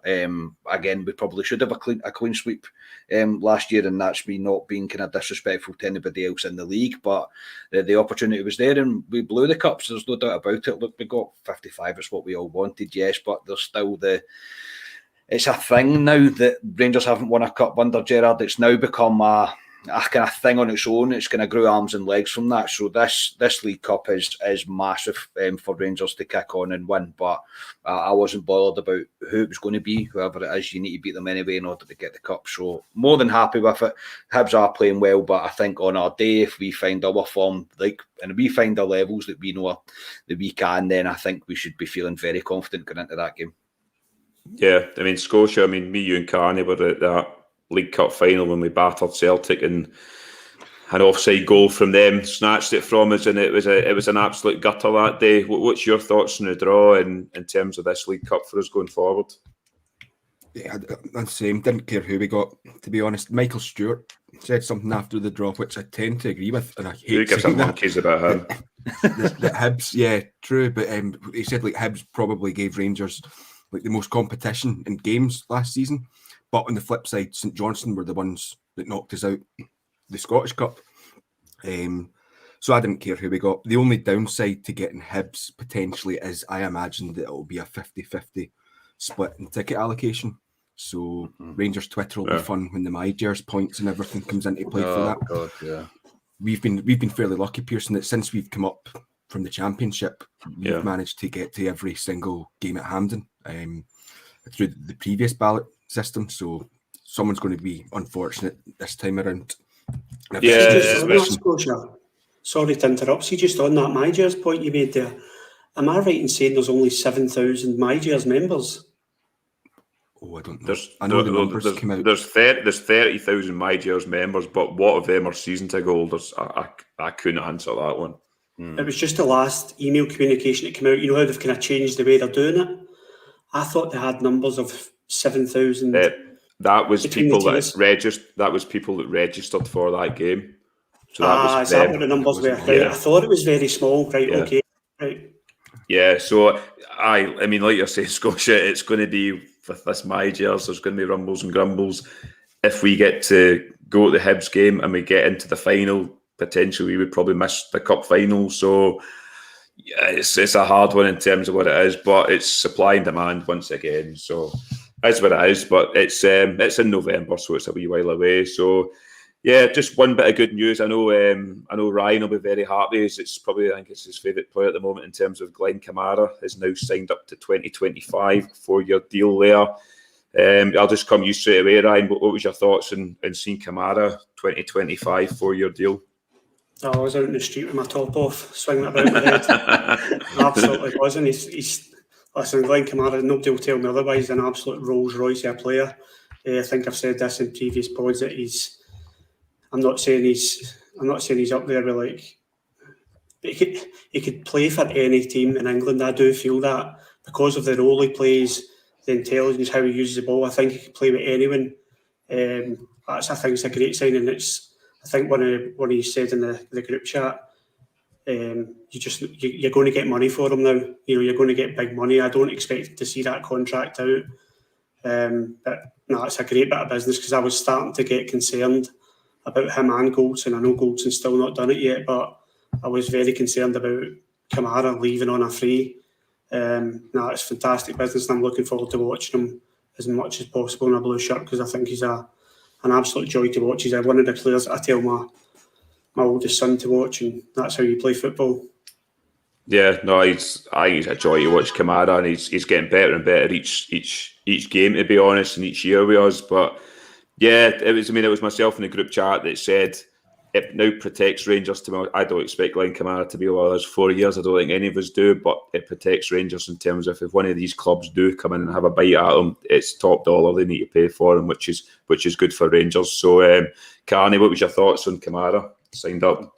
Again, we probably should have a clean sweep last year, and that's me not being kind of disrespectful to anybody else in the league, but the opportunity was there and we blew the cups. There's no doubt about it. Look, we got 55. It's what we all wanted, yes, but there's still it's a thing now that Rangers haven't won a cup under Gerrard. It's now become a kind of thing on its own. It's going to grow arms and legs from that. So this League Cup is massive for Rangers to kick on and win. But I wasn't bothered about who it was going to be. Whoever it is, you need to beat them anyway in order to get the cup. So more than happy with it. Hibs are playing well, but I think on our day, if we find our form, and we find our levels that we know that we can, then I think we should be feeling very confident going into that game. Yeah, I mean, Scotia, me, you and Carney were at that League Cup final when we battered Celtic, and an offside goal from them snatched it from us, and it was an absolute gutter that day. What's your thoughts on the draw in terms of this League Cup for us going forward? Yeah, that's the same. Didn't care who we got, to be honest. Michael Stewart said something after the draw, which I tend to agree with, and I hate who gives a monkeys about him? the Hibs, yeah, true, but he said like Hibs probably gave Rangers like the most competition in games last season. But on the flip side, St Johnstone were the ones that knocked us out the Scottish Cup. So I didn't care who we got. The only downside to getting Hibs potentially is I imagine that it will be a 50-50 split in ticket allocation. So Rangers Twitter will be fun when the MyJers points and everything comes into play for that. God, yeah. We've been fairly lucky, Pearson, that since we've come up from the Championship, we've managed to get to every single game at Hampden through the previous ballot system, so someone's going to be unfortunate this time around. Sorry to interrupt. See, just on that MyJers point you made there, am I right in saying there's only 7,000 MyJers members? Oh, I don't know. I know the numbers came out. There's 30,000 MyJers members, but what of them are season ticket holders? I couldn't answer that one. It was just the last email communication that came out. You know how they've kind of changed the way they're doing it? I thought they had numbers of 7,000. That was people that registered. That was people that registered for that game. So that was is that what the numbers were? Right. I thought it was very small. Right. Yeah. Okay. Right. Yeah. So I mean, like you're saying, Scotia, it's going to be with this MyJers. There's going to be rumbles and grumbles. If we get to go to the Hibs game and we get into the final, potentially we would probably miss the cup final. So. Yeah, it's a hard one in terms of what it is, but it's supply and demand once again. So that's what it is. But it's in November, so it's a wee while away. So yeah, just one bit of good news. I know Ryan will be very happy. I think it's his favourite player at the moment in terms of Glenn Kamara has now signed up to 2025, 4-year deal there. I'll just come to you straight away, Ryan. What was your thoughts on seeing Kamara 2025 4-year deal? I was out in the street with my top off, swinging it about my head. Absolutely wasn't. He's listen, Glenn Kamara, nobody will tell me otherwise. He's an absolute Rolls Royce of a player. I think I've said this in previous pods that I'm not saying he's up there with like. He could play for any team in England. I do feel that because of the role he plays, the intelligence, how he uses the ball. I think he could play with anyone. I think it's a great sign, and I think when he said in the group chat, you're going to get money for him now. You know, you're going to get big money. I don't expect to see that contract out. But no, it's a great bit of business because I was starting to get concerned about him and Goldson. I know Goldson's still not done it yet, but I was very concerned about Kamara leaving on a free. No, it's fantastic business, and I'm looking forward to watching him as much as possible in a blue shirt because I think he's an absolute joy to watch. He's one of the players that I tell my oldest son to watch, and that's how you play football. Yeah, no, I think he's a joy to watch Kamara, and he's getting better and better each game, to be honest, and each year with us. But yeah, it was myself in the group chat that said it now protects Rangers. I don't expect Glenn Kamara to be with us 4 years. I don't think any of us do, but it protects Rangers in terms of if one of these clubs do come in and have a bite at them, it's top dollar they need to pay for him, which is good for Rangers. So, Carney, what was your thoughts on Kamara signed up?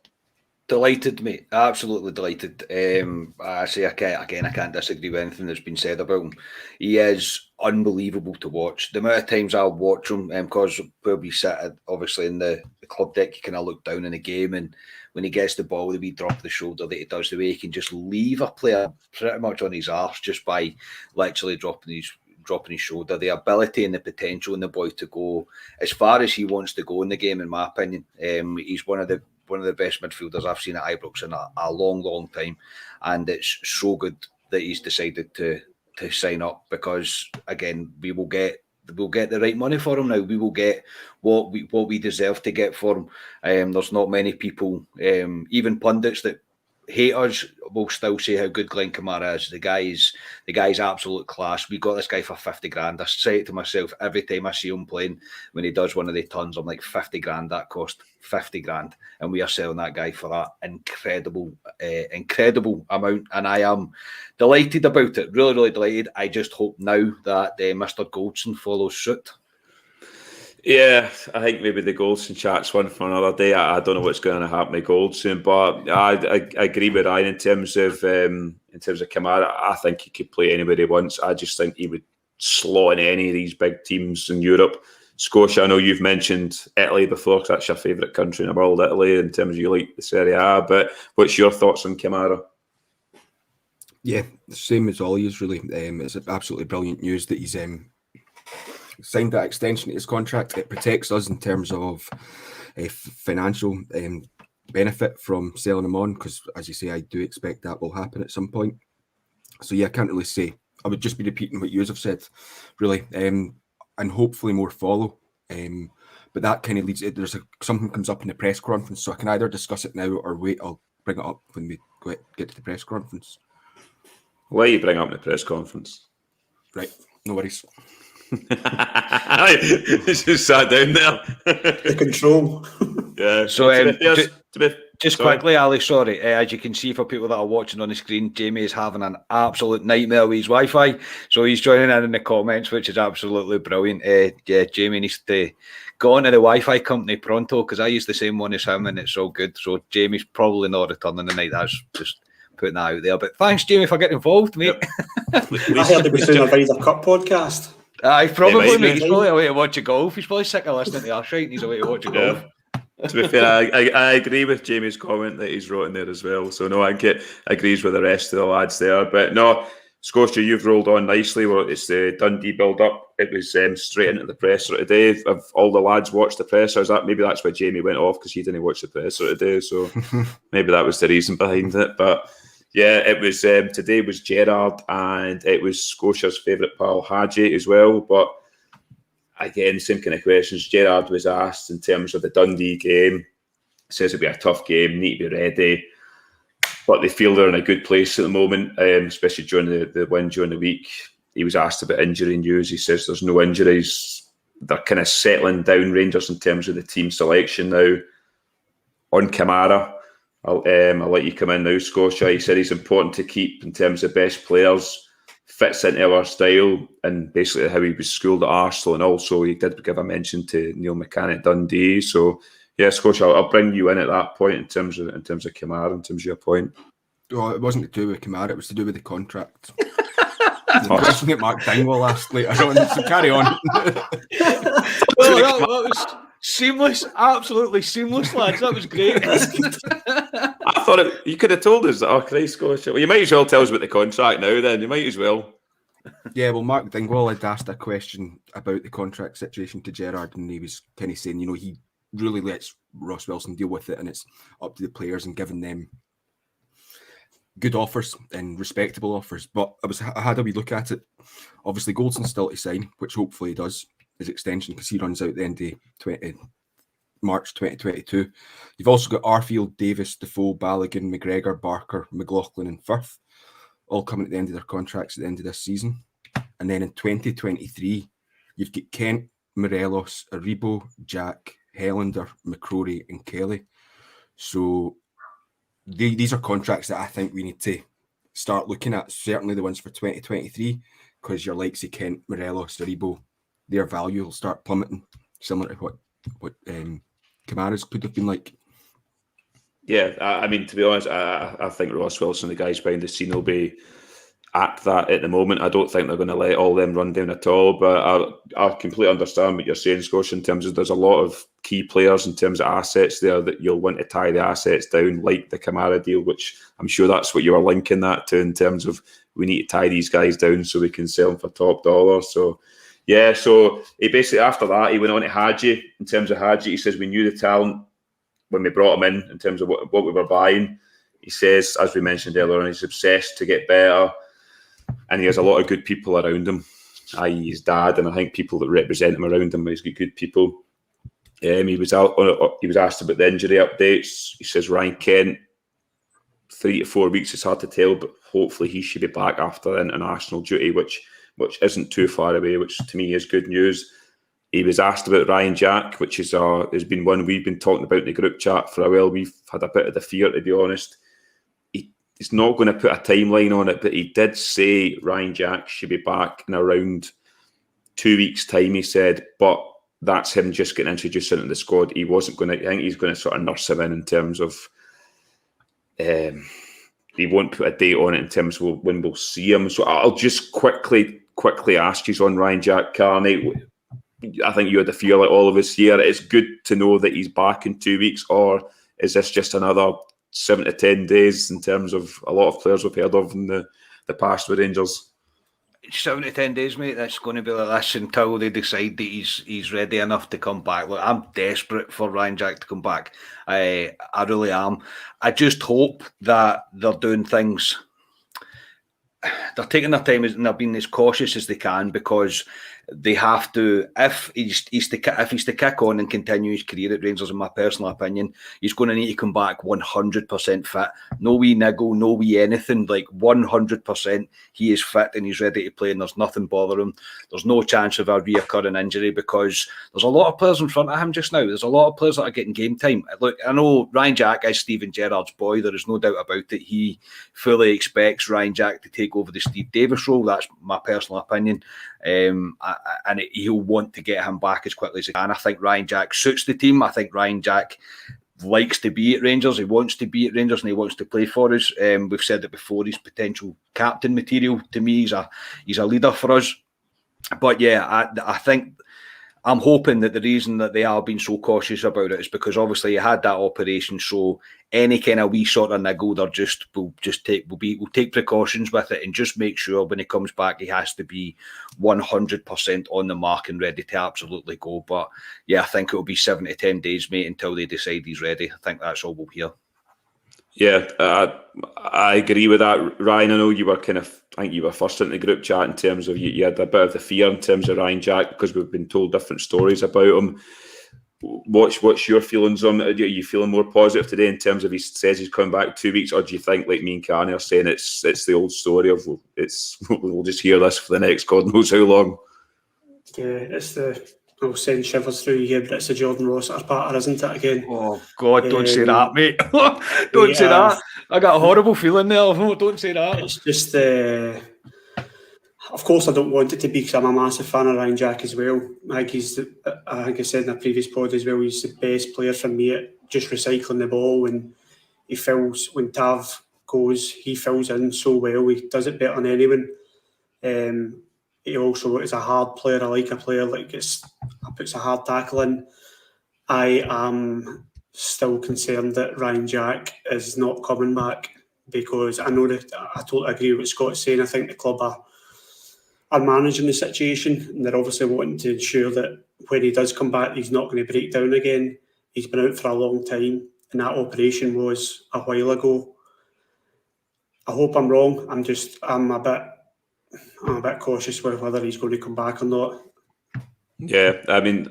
Delighted, mate. Absolutely delighted. I can't disagree with anything that's been said about him. He is unbelievable to watch. The amount of times I'll watch him, because where we sit, obviously in the club deck, you kind of look down in the game, and when he gets the ball, the wee drop of the shoulder that he does, the way he can just leave a player pretty much on his arse just by literally dropping his shoulder. The ability and the potential in the boy to go as far as he wants to go in the game, in my opinion. He's one of the best midfielders I've seen at Ibrox in a long time, and it's so good that he's decided to sign up, because again, we'll get the right money for him now. We will get what we deserve to get for him. There's not many people, even pundits that hate us, will still say how good Glenn Kamara is. The guy's absolute class. We got this guy for 50 grand. I say it to myself every time I see him playing. When he does one of the tons, I'm like, 50 grand, that cost 50 grand. And we are selling that guy for that incredible amount. And I am delighted about it. Really delighted. I just hope now that Mr. Goldson follows suit. Yeah, I think maybe the Goldson chat's one for another day. I don't know what's going to happen with Goldson, but I agree with Ryan in terms of Kamara. I think he could play anywhere he wants. I just think he would slot in any of these big teams in Europe. Scotia, I know you've mentioned Italy before, because that's your favourite country in the world, Italy, in terms of you like the Serie A. But what's your thoughts on Kamara? Yeah, the same as Ollie is really. It's absolutely brilliant news that he's signed that extension to his contract. It protects us in terms of a financial benefit from selling him on, because, as you say, I do expect that will happen at some point. So yeah, I can't really say. I would just be repeating what you have said, really, and hopefully more follow. But that kind of leads. Something comes up in the press conference, so I can either discuss it now or wait. I'll bring it up when we get to the press conference. Why you bring up in the press conference? Right, no worries. Just sat down there. The control. Yeah. So just sorry. quickly, Ali, sorry. As you can see for people that are watching on the screen, Jamie is having an absolute nightmare with his Wi-Fi. So he's joining in the comments, which is absolutely brilliant. Yeah, Jamie needs to go on to the Wi-Fi company pronto, because I use the same one as him and it's so good. So Jamie's probably not returning tonight. That's just putting that out there. But thanks, Jamie, for getting involved, mate. Yep. I heard he was doing a Ryder Cup podcast. He's probably, mate. He's probably away to watch a golf. He's probably sick of listening to us, right? And he's away to watch a golf. To be fair, I agree with Jamie's comment that he's wrote in there as well. So no, I agrees with the rest of the lads there. But no, Scotia, you've rolled on nicely. Well, it's the Dundee build-up. It was straight into the presser today. Have all the lads watched the presser? Maybe that's why Jamie went off, because he didn't watch the presser today. So maybe that was the reason behind it. But yeah, it was today was Gerrard, and it was Scotia's favourite pal Hagi as well. But again, same kind of questions. Gerrard was asked in terms of the Dundee game. Says it'll be a tough game, need to be ready. But they feel they're in a good place at the moment, especially during the win during the week. He was asked about injury news. He says there's no injuries. They're kind of settling down, Rangers, in terms of the team selection now. On Kamara, I'll let you come in now, Scotia. He said he's important to keep in terms of best players. Fits into our style and basically how he was schooled at Arsenal, and also he did give a mention to Neil McCann at Dundee. So yeah, Scotia, I'll bring you in at that point in terms of Kamara, in terms of your point. Well, it wasn't to do with Kamara; it was to do with the contract. Question at Mark Dingwall last later on, so carry on. Well, that was seamless, absolutely seamless, lads. That was great. I thought you could have told us that. Oh, Christ, Scotia. Well, you might as well tell us about the contract now. Then you might as well. Yeah, well, Mark Dingwall had asked a question about the contract situation to Gerrard, and he was kind of saying, he really lets Ross Wilson deal with it, and it's up to the players and giving them good offers and respectable offers. But I had a wee look at it. Obviously, Goldson's still to sign, which hopefully he does, his extension, because he runs out the end of March 2022. You've also got Arfield, Davis, Defoe, Balogun, McGregor, Barker, McLaughlin and Firth, all coming at the end of their contracts at the end of this season. And then in 2023, you've got Kent, Morelos, Aribo, Jack, Helander, McCrory and Kelly. So these are contracts that I think we need to start looking at, certainly the ones for 2023, because your likes of Kent, Morelos, Aribo, their value will start plummeting, similar to what Kamara's could have been like. Yeah, I mean, to be honest, I think Ross Wilson, the guys behind the scene, will be at that at the moment. I don't think they're going to let all them run down at all. But I completely understand what you're saying, Scotia, in terms of there's a lot of key players in terms of assets there that you'll want to tie the assets down, like the Kamara deal, which I'm sure that's what you were linking that to in terms of we need to tie these guys down so we can sell them for top dollar. So, yeah, so he basically, after that, he went on to Hagi. In terms of Hagi, he says we knew the talent when we brought him in terms of what we were buying. He says, as we mentioned earlier, he's obsessed to get better. And he has a lot of good people around him, i.e. his dad, and I think people that represent him around him. He's got good people. He was asked about the injury updates. He says Ryan Kent, 3 to 4 weeks. It's hard to tell, but hopefully he should be back after international duty, which isn't too far away, which to me is good news. He was asked about Ryan Jack, which has been one we've been talking about in the group chat for a while. We've had a bit of the fear, to be honest. He's not going to put a timeline on it, but he did say Ryan Jack should be back in around 2 weeks' time, he said, but that's him just getting introduced into the squad. He wasn't going to, I think he's going to sort of nurse him in terms of, he won't put a date on it in terms of when we'll see him. So I'll just quickly ask you on Ryan Jack, Carney. I think you had the fear like all of us here. It's good to know that he's back in 2 weeks, or is this just another 7 to 10 days in terms of a lot of players we've heard of in the past with Rangers? 7 to 10 days, mate. That's going to be like this until they decide that he's ready enough to come back. Look, I'm desperate for Ryan Jack to come back. I really am. I just hope that they're doing things. They're taking their time and they're being as cautious as they can, because they have to. If he's to kick on and continue his career at Rangers, in my personal opinion, he's going to need to come back 100% fit. No wee niggle, no wee anything. Like 100%, he is fit and he's ready to play, and there's nothing bothering him. There's no chance of a reoccurring injury, because there's a lot of players in front of him just now. There's a lot of players that are getting game time. Look, I know Ryan Jack is Steven Gerrard's boy. There is no doubt about it. He fully expects Ryan Jack to take over the Steve Davis role. That's my personal opinion. And he'll want to get him back as quickly as he can. I think Ryan Jack suits the team. I think Ryan Jack likes to be at Rangers. He wants to be at Rangers and he wants to play for us. We've said it before, he's potential captain material. To me, he's a leader for us. But yeah, I think I'm hoping that the reason that they are being so cautious about it is because obviously you had that operation, so any kind of wee sort of niggle, we'll take precautions with it and just make sure when he comes back he has to be 100% on the mark and ready to absolutely go. But yeah, I think it'll be 7 to 10 days, mate, until they decide he's ready. I think that's all we'll hear. Yeah, I agree with that, Ryan. I know you were I think you were first in the group chat in terms of you had a bit of the fear in terms of Ryan Jack, because we've been told different stories about him. What's your feelings on it? Are you feeling more positive today in terms of he says he's coming back 2 weeks, or do you think, like me and Carney are saying, it's the old story of we'll just hear this for the next God knows how long? Yeah, it's I'll send shivers through here, but it's a Jordan Rossiter pattern, isn't it, again? Oh, God, don't say that, mate. Don't say that. I got a horrible feeling there. Oh, don't say that. It's just, of course, I don't want it to be, because I'm a massive fan of Ryan Jack as well. I think I said in a previous pod as well, he's the best player for me at just recycling the ball. When Tav goes, he fills in so well. He does it better than anyone. He also is a hard player. I like a player like puts a hard tackle in. I am still concerned that Ryan Jack is not coming back, because I know that I totally agree with what Scott's saying. I think the club are managing the situation, and they're obviously wanting to ensure that when he does come back, he's not going to break down again. He's been out for a long time, and that operation was a while ago. I hope I'm wrong. I'm a bit cautious with whether he's going to come back or not. Yeah, I mean,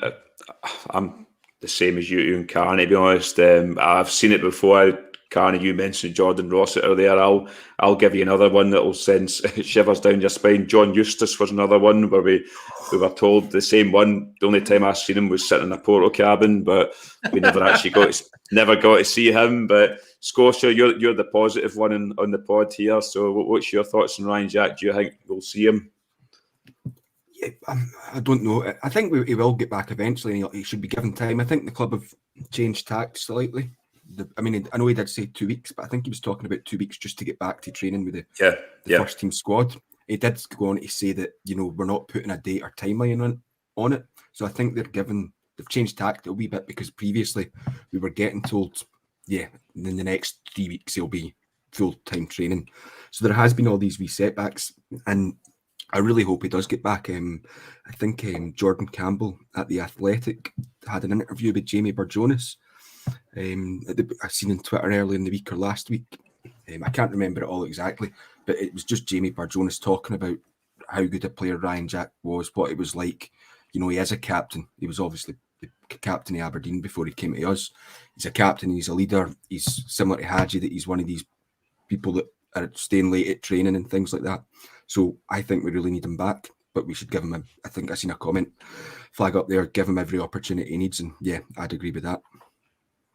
I'm the same as you and Carney, to be honest. I've seen it before. Carney, you mentioned Jordan Rossiter there. I'll give you another one that will send shivers down your spine. John Eustace was another one where we were told the same one. The only time I seen him was sitting in a portal cabin, but we never actually got to see him. But Scotia, you're the positive one on the pod here. So what's your thoughts on Ryan Jack? Do you think we'll see him? Yeah, I don't know. I think he will get back eventually, and he should be given time. I think the club have changed tact slightly. I mean, I know he did say 2 weeks, but I think he was talking about 2 weeks just to get back to training with the first team squad. He did go on to say that, you know, we're not putting a date or timeline on it. So I think they've changed tact a wee bit, because previously we were getting told, in the next 3 weeks he'll be full-time training. So there has been all these wee setbacks, and I really hope he does get back. I think Jordan Campbell at The Athletic had an interview with Jamie Burjonis. I've seen on Twitter earlier in the week or last week. I can't remember it all exactly, but it was just Jamie Burjonis talking about how good a player Ryan Jack was, what it was like. You know, he is a captain. He was obviously the captain of Aberdeen before he came to us. He's a captain, he's a leader. He's similar to Hagi, that he's one of these people that are staying late at training and things like that. So I think we really need him back, but we should give him I think I seen a comment flag up there, give him every opportunity he needs, and I'd agree with that.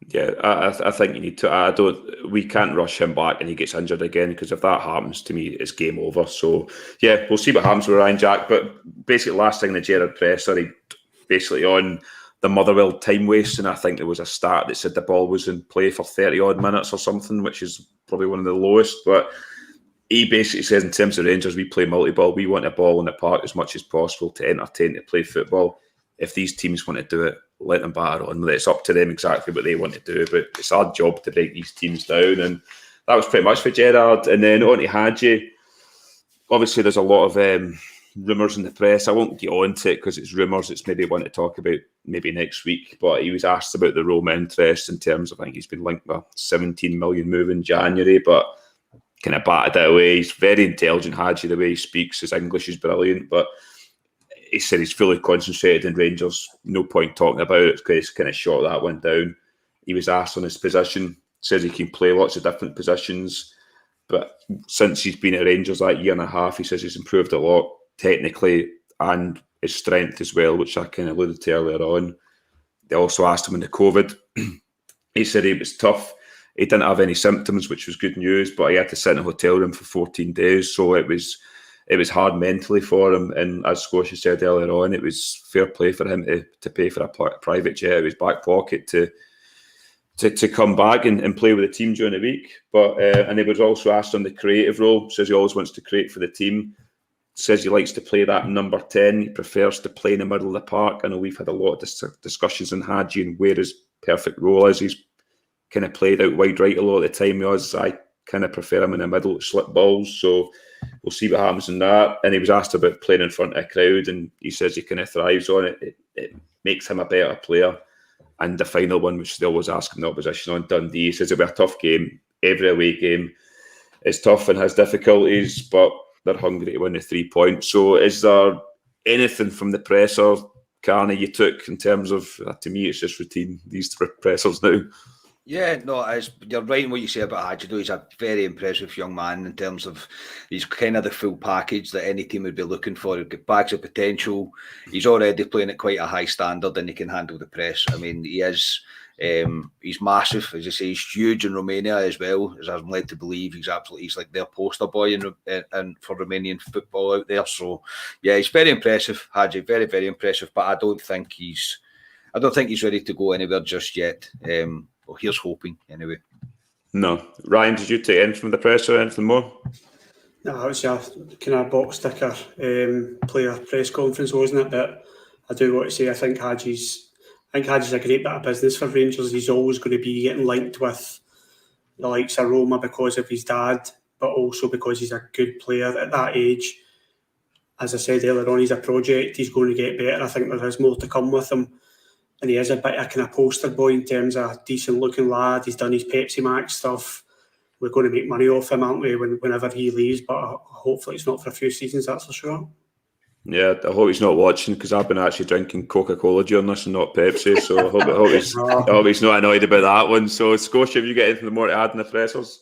Yeah, I think you need to. We can't rush him back and he gets injured again, because if that happens, to me, it's game over. So we'll see what happens with Ryan Jack. But basically, last thing in the Gerrard presser, he basically on the Motherwell time waste, and I think there was a stat that said the ball was in play for 30 odd minutes or something, which is probably one of the lowest. But he basically says, in terms of Rangers, we play multi-ball. We want a ball in the park as much as possible to entertain, to play football. If these teams want to do it, let them batter on. It's up to them exactly what they want to do, but it's our job to break these teams down. And that was pretty much for Gerrard. And then on to Hagi. Obviously, there's a lot of rumours in the press. I won't get on to it because it's rumours. It's maybe one to talk about maybe next week. But he was asked about the Roma interest in terms of, I think he's been linked with 17 million move in January, but kind of batted it away. He's very intelligent, Hagi, the way he speaks. His English is brilliant, but he said he's fully concentrated in Rangers. No point talking about it, because he's kind of shot that one down. He was asked on his position, says he can play lots of different positions, but since he's been at Rangers that year and a half, he says he's improved a lot technically and his strength as well, which I kind of alluded to earlier on. They also asked him in the COVID. He said it was tough. He didn't have any symptoms, which was good news, but he had to sit in a hotel room for 14 days, so it was hard mentally for him. And as Scotia said earlier on, it was fair play for him to pay for a private jet out of his back pocket to come back and play with the team during the week. But and he was also asked on the creative role. Says he always wants to create for the team. Says he likes to play that number 10. He prefers to play in the middle of the park. I know we've had a lot of discussions on Hagi and where his perfect role is. He's kind of played out wide right a lot of the time. I kind of prefer him in the middle, slip balls. So we'll see what happens in that. And he was asked about playing in front of a crowd, and he says he kind of thrives on it. It makes him a better player. And the final one, which they always ask him the opposition on, Dundee, he says it'll be a tough game. Every away game is tough and has difficulties, but they're hungry to win the 3 points. So is there anything from the presser, Carney, you took in terms of, to me, it's just routine, these pressers now? Yeah, no, you're right in what you say about Hagi. He's a very impressive young man in terms of he's kind of the full package that any team would be looking for. He's got bags of potential. He's already playing at quite a high standard, and he can handle the press. I mean, he is. He's massive, as I say. He's huge in Romania as well, as I'm led to believe. He's like their poster boy in for Romanian football out there. So yeah, he's very impressive, Hagi. Very, very impressive. But I don't think he's ready to go anywhere just yet. Well, here's hoping, anyway. No. Ryan, did you take anything from the press or anything more? No, it was a kind of box ticker player press conference, wasn't it? But I do want to say I think Hagi's a great bit of business for Rangers. He's always going to be getting linked with the likes of Roma because of his dad, but also because he's a good player at that age. As I said earlier on, he's a project. He's going to get better. I think there is more to come with him. And he is a bit of a kind of poster boy in terms of a decent looking lad. He's done his Pepsi Max stuff. We're going to make money off him, aren't we, whenever he leaves? But hopefully it's not for a few seasons, that's for sure. Yeah, I hope he's not watching, because I've been actually drinking Coca-Cola during this and not Pepsi. So I hope he's not annoyed about that one. So Scotia, have you got anything more to add in the pressers?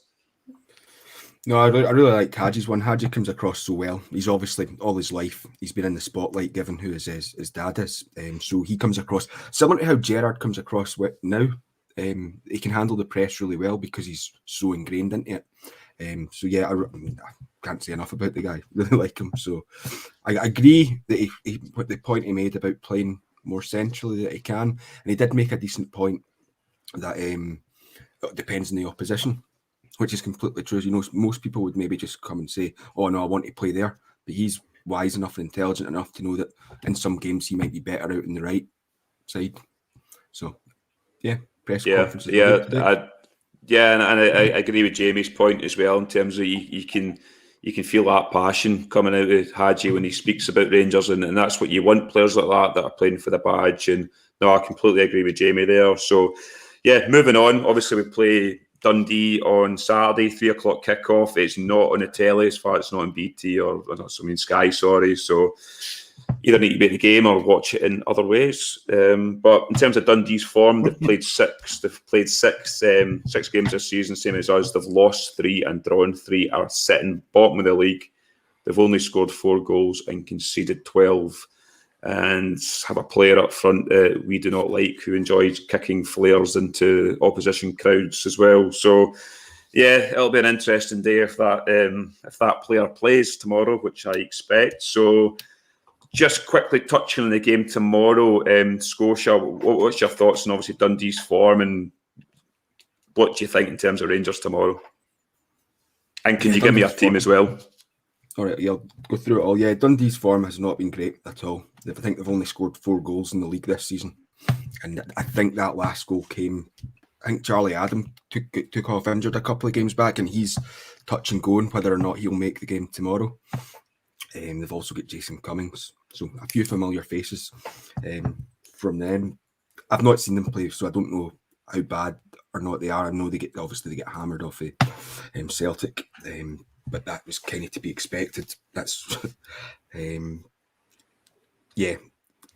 No, I really like Hagi's one. Hagi comes across so well. He's obviously, all his life, he's been in the spotlight, given who his dad is. So he comes across, similar to how Gerrard comes across now. He can handle the press really well because he's so ingrained into it. So yeah, I can't say enough about the guy. Really like him. So I agree that he put the point he made about playing more centrally that he can. And he did make a decent point that it depends on the opposition, which is completely true. You know, most people would maybe just come and say, "Oh no, I want to play there," but he's wise enough and intelligent enough to know that in some games he might be better out in the right side. So, yeah, press conferences. And I agree with Jamie's point as well in terms of you can feel that passion coming out of Hagi when he speaks about Rangers, and that's what you want, players like that are playing for the badge. And no, I completely agree with Jamie there. So, yeah, moving on. Obviously, we play Dundee on Saturday, 3:00 kickoff. It's not on the telly as far as it's not on BT or Sky, sorry. So either need to be at the game or watch it in other ways. But in terms of Dundee's form, they've played six games this season, same as us. They've lost 3 and drawn 3, are sitting bottom of the league. They've only scored 4 goals and conceded 12. And have a player up front that we do not like, who enjoys kicking flares into opposition crowds as well. So, yeah, it'll be an interesting day if that player plays tomorrow, which I expect. So, just quickly touching on the game tomorrow, Scotia, what's your thoughts on obviously Dundee's form, and what do you think in terms of Rangers tomorrow? And can you give me your team as well? All right, I'll go through it all. Yeah, Dundee's form has not been great at all. I think they've only scored 4 goals in the league this season. And I think that last goal came, I think Charlie Adam took off injured a couple of games back, and he's touch and going whether or not he'll make the game tomorrow. They've also got Jason Cummings. So a few familiar faces from them. I've not seen them play, so I don't know how bad or not they are. I know they get hammered off Celtic. But that was kind of to be expected. That's, yeah.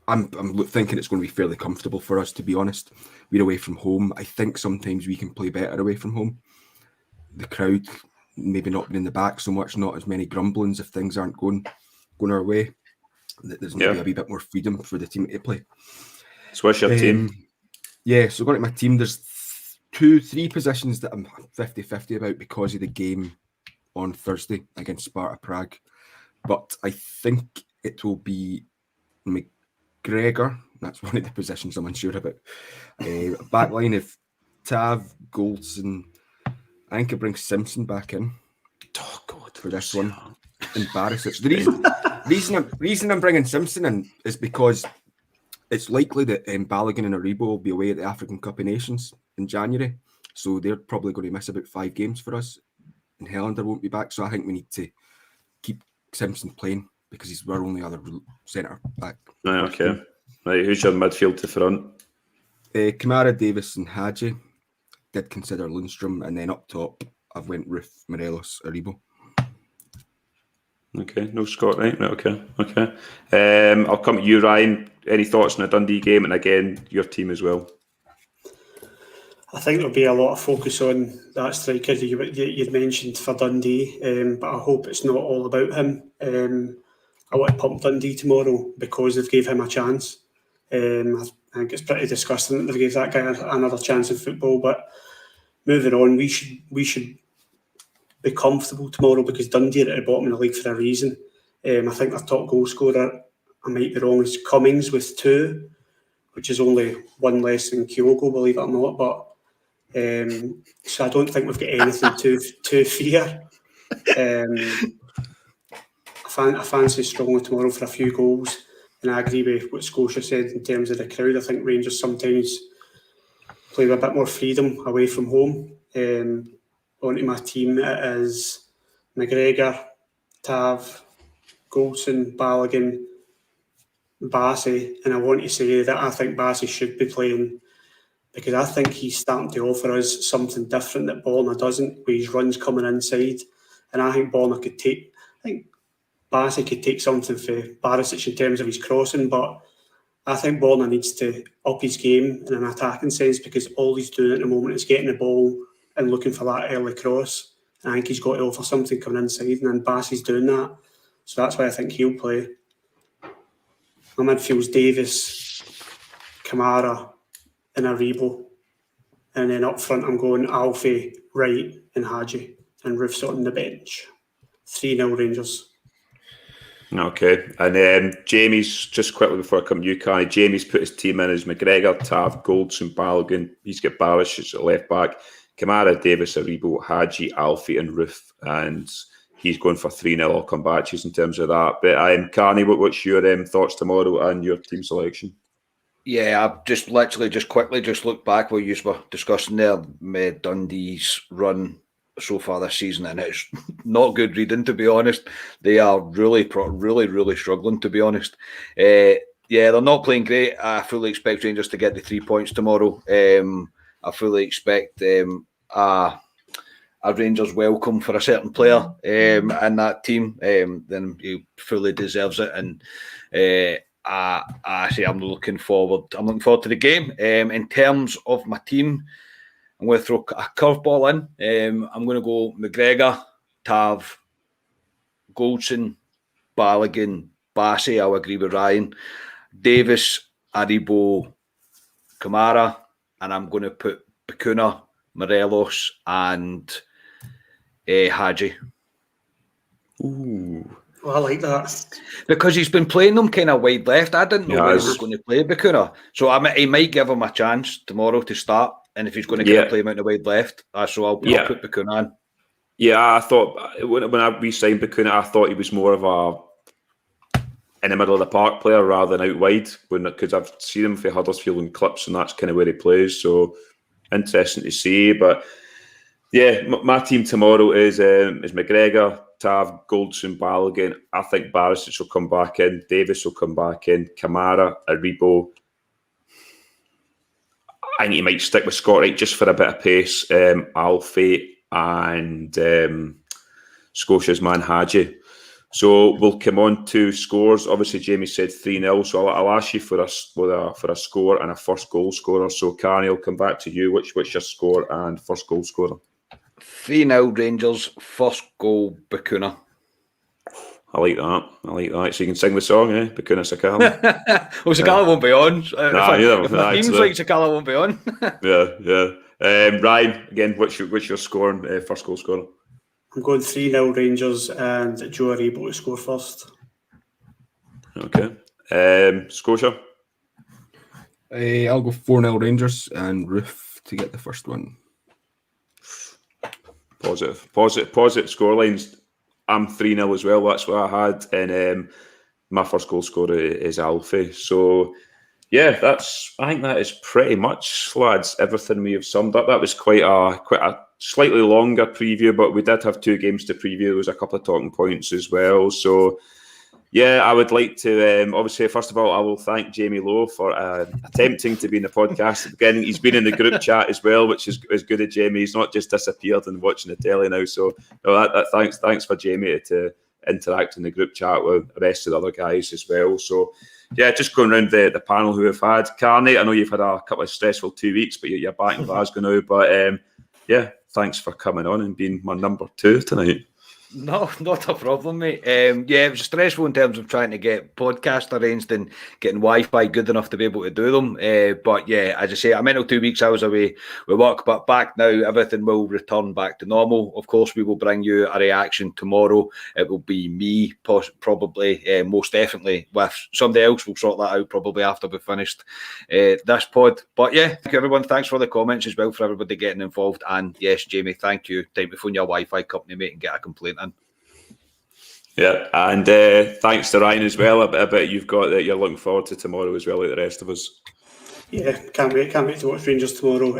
I'm thinking it's going to be fairly comfortable for us, to be honest. We're away from home. I think sometimes we can play better away from home. The crowd maybe not been in the back so much, not as many grumblings if things aren't going our way. There's maybe a wee bit more freedom for the team to play. So what's your team? Yeah, so going to my team, there's 3 positions that I'm 50-50 about because of the game on Thursday against Sparta Prague, but I think it will be McGregor. That's one of the positions I'm unsure about. Backline of Tav, Goldson. I think I bring Simpson back in. Oh God, for this one. And Barisic. The reason I'm bringing Simpson in is because it's likely that Balogun and Aribo will be away at the African Cup of Nations in January, so they're probably going to miss about 5 games for us. And Helander won't be back, so I think we need to keep Simpson playing because he's our only other centre back. Right, okay. Right, who's your midfield to front? Kamara, Davis and Hagi. Did consider Lundstrom, and then up top I've went Ruth, Morelos, Aribo. Okay, no Scott, right? Okay. I'll come to you, Ryan. Any thoughts on the Dundee game? And again, your team as well. I think there'll be a lot of focus on that striker you'd mentioned for Dundee, but I hope it's not all about him. I want to pump Dundee tomorrow because they've gave him a chance. I think it's pretty disgusting that they've gave that guy another chance in football. But moving on, we should be comfortable tomorrow because Dundee are at the bottom of the league for a reason. I think their top goal scorer, I might be wrong, is Cummings with 2, which is only 1 less than Kyogo, believe it or not. But so I don't think we've got anything to fear. I fancy strongly tomorrow for a few goals, and I agree with what Scotia said in terms of the crowd. I think Rangers sometimes play with a bit more freedom away from home. Onto my team, it is McGregor, Tav, Goldson, Balogun, Bassey, and I want to say that I think Bassey should be playing because I think he's starting to offer us something different that Borna doesn't, with his runs coming inside. And I think Borna could take, I think Bassey could take something for Barisic in terms of his crossing, but I think Borna needs to up his game in an attacking sense because all he's doing at the moment is getting the ball and looking for that early cross. And I think he's got to offer something coming inside, and then Bassey's doing that. So that's why I think he'll play. My midfield's Davis, Kamara, and Aribo. And then up front, I'm going Alfie, Wright, and Hagi. And Roof's on the bench. 3-0 Rangers. Okay. And Jamie's, just quickly before I come to you, Kai, Jamie's put his team in as McGregor, Tav, Goldson, Balogun. He's got Barisic at left back, Kamara, Davis, Aribo, Hagi, Alfie and Roof, and he's going for 3-0. I'll come back to you in terms of that. But Carney, what's your thoughts tomorrow and your team selection? Yeah, I've just quickly looked back what you were discussing there, Dundee's run so far this season, and it's not good reading, to be honest. They are really struggling, to be honest. Yeah, they're not playing great. I fully expect Rangers to get the 3 points tomorrow. I fully expect a Rangers welcome for a certain player in that team. Then he fully deserves it, and I'm looking forward to the game. In terms of my team, I'm going to throw a curveball in. I'm going to go McGregor, Tav, Goldson, Balogun, Bassey. I'll agree with Ryan. Davis, Aribo, Kamara, and I'm going to put Bacuna, Morelos, and Hagi. Ooh. Well, I like that. Because he's been playing them kind of wide left. I didn't know where he was going to play Bacuna. So he might give him a chance tomorrow to start. And if he's going to play him out the wide left, so I'll put Bacuna in. Yeah, I thought when I re-signed Bacuna, I thought he was more of a in the middle of the park player rather than out wide. Because I've seen him for Huddersfield in clips, and that's kind of where he plays. So interesting to see. But yeah, my team tomorrow is McGregor, Tav, Goldson, Balogun. I think Barisic will come back in. Davis will come back in. Kamara, Aribo. I think he might stick with Scott Wright just for a bit of pace. Alfie and Scotia's man Hagi. So we'll come on to scores. Obviously, Jamie said 3-0. So I'll ask you for a score and a first goal scorer. So Carney, I'll come back to you. What's your score and first goal scorer? 3-0 Rangers, first goal Bacuna. I like that. So you can sing the song, eh? Bacuna Sakala. Well, Sakala won't be on. If my team's like Sakala won't be on. Yeah. Ryan, again, what's your score and first goal scorer? I'm going 3-0 Rangers and Joe Aribo to score first. Okay. Scotia? I'll go 4-0 Rangers and Roof to get the first one. Positive scorelines. I'm 3-0 as well. That's what I had. And my first goal scorer is Alfie. So, yeah, I think that is pretty much, lads, everything we have summed up. That was quite a slightly longer preview, but we did have 2 games to preview. There was a couple of talking points as well. So, yeah, I would like to, obviously, first of all, I will thank Jamie Lowe for attempting to be in the podcast at the beginning. He's been in the group chat as well, which is good of Jamie. He's not just disappeared and watching the telly now. So, thanks for Jamie to interact in the group chat with the rest of the other guys as well. So, yeah, just going around the panel who have had. Carney, I know you've had a couple of stressful 2 weeks, but you're back in Glasgow now. But, yeah, thanks for coming on and being my number 2 tonight. No, not a problem, mate. Yeah, it was stressful in terms of trying to get podcasts arranged and getting Wi-Fi good enough to be able to do them. But yeah, as I say, I meant 2 weeks I was away with work, but back now, everything will return back to normal. Of course, we will bring you a reaction tomorrow. It will be me, probably, most definitely, with somebody else. We'll sort that out probably after we've finished this pod. But yeah, thank you everyone. Thanks for the comments as well, for everybody getting involved. And yes, Jamie, thank you. Time to phone your Wi-Fi company, mate, and get a complaint in. Yeah, and thanks to Ryan as well. I bet you've got that you're looking forward to tomorrow as well, like the rest of us. Yeah, can't wait to watch Rangers tomorrow.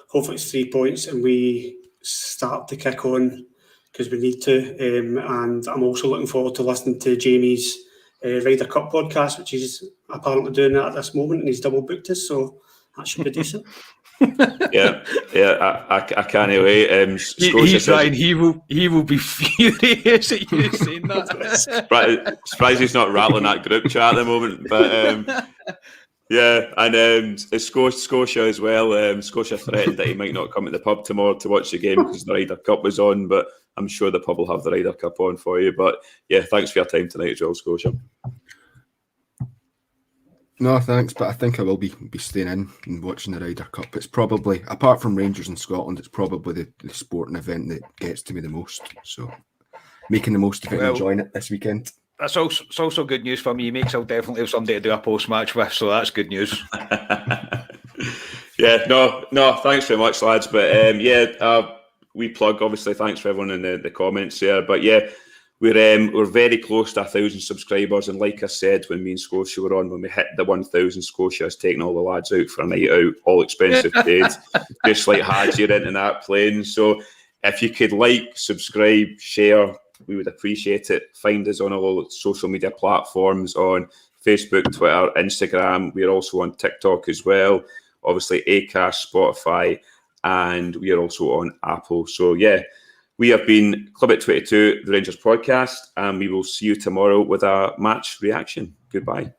Hopefully it's 3 points and we start to kick on because we need to. And I'm also looking forward to listening to Jamie's Ryder Cup podcast, which he's apparently doing that at this moment, and he's double booked us, so that should be decent. Yeah, I can't wait. He's Ryan. He will be furious at you saying that. Surprised he's not rattling that group chat at the moment. But yeah, and Scotia as well. Scotia threatened that he might not come to the pub tomorrow to watch the game because the Ryder Cup was on. But I'm sure the pub will have the Ryder Cup on for you. But yeah, thanks for your time tonight as well, Scotia. No, thanks, but I think I will be staying in and watching the Ryder Cup. It's probably, apart from Rangers in Scotland, it's probably the sporting event that gets to me the most. So, making the most of it and enjoying it this weekend. It's also good news for me, mates. I'll definitely have somebody to do a post-match with, so that's good news. Yeah, Yeah, no, thanks very much, lads. But we plug, obviously, thanks for everyone in the comments there. But yeah, we're very close to 1,000 subscribers, and like I said, when me and Scotia were on, when we hit the 1,000, Scotia has taken all the lads out for a night out, all expensive paid, just like Hagi into that plane. So if you could subscribe, share, we would appreciate it. Find us on all social media platforms, on Facebook, Twitter, Instagram. We're also on TikTok as well. Obviously, Acast, Spotify, and we are also on Apple. So yeah, we have been Club at 22, the Rangers podcast, and we will see you tomorrow with a match reaction. Goodbye.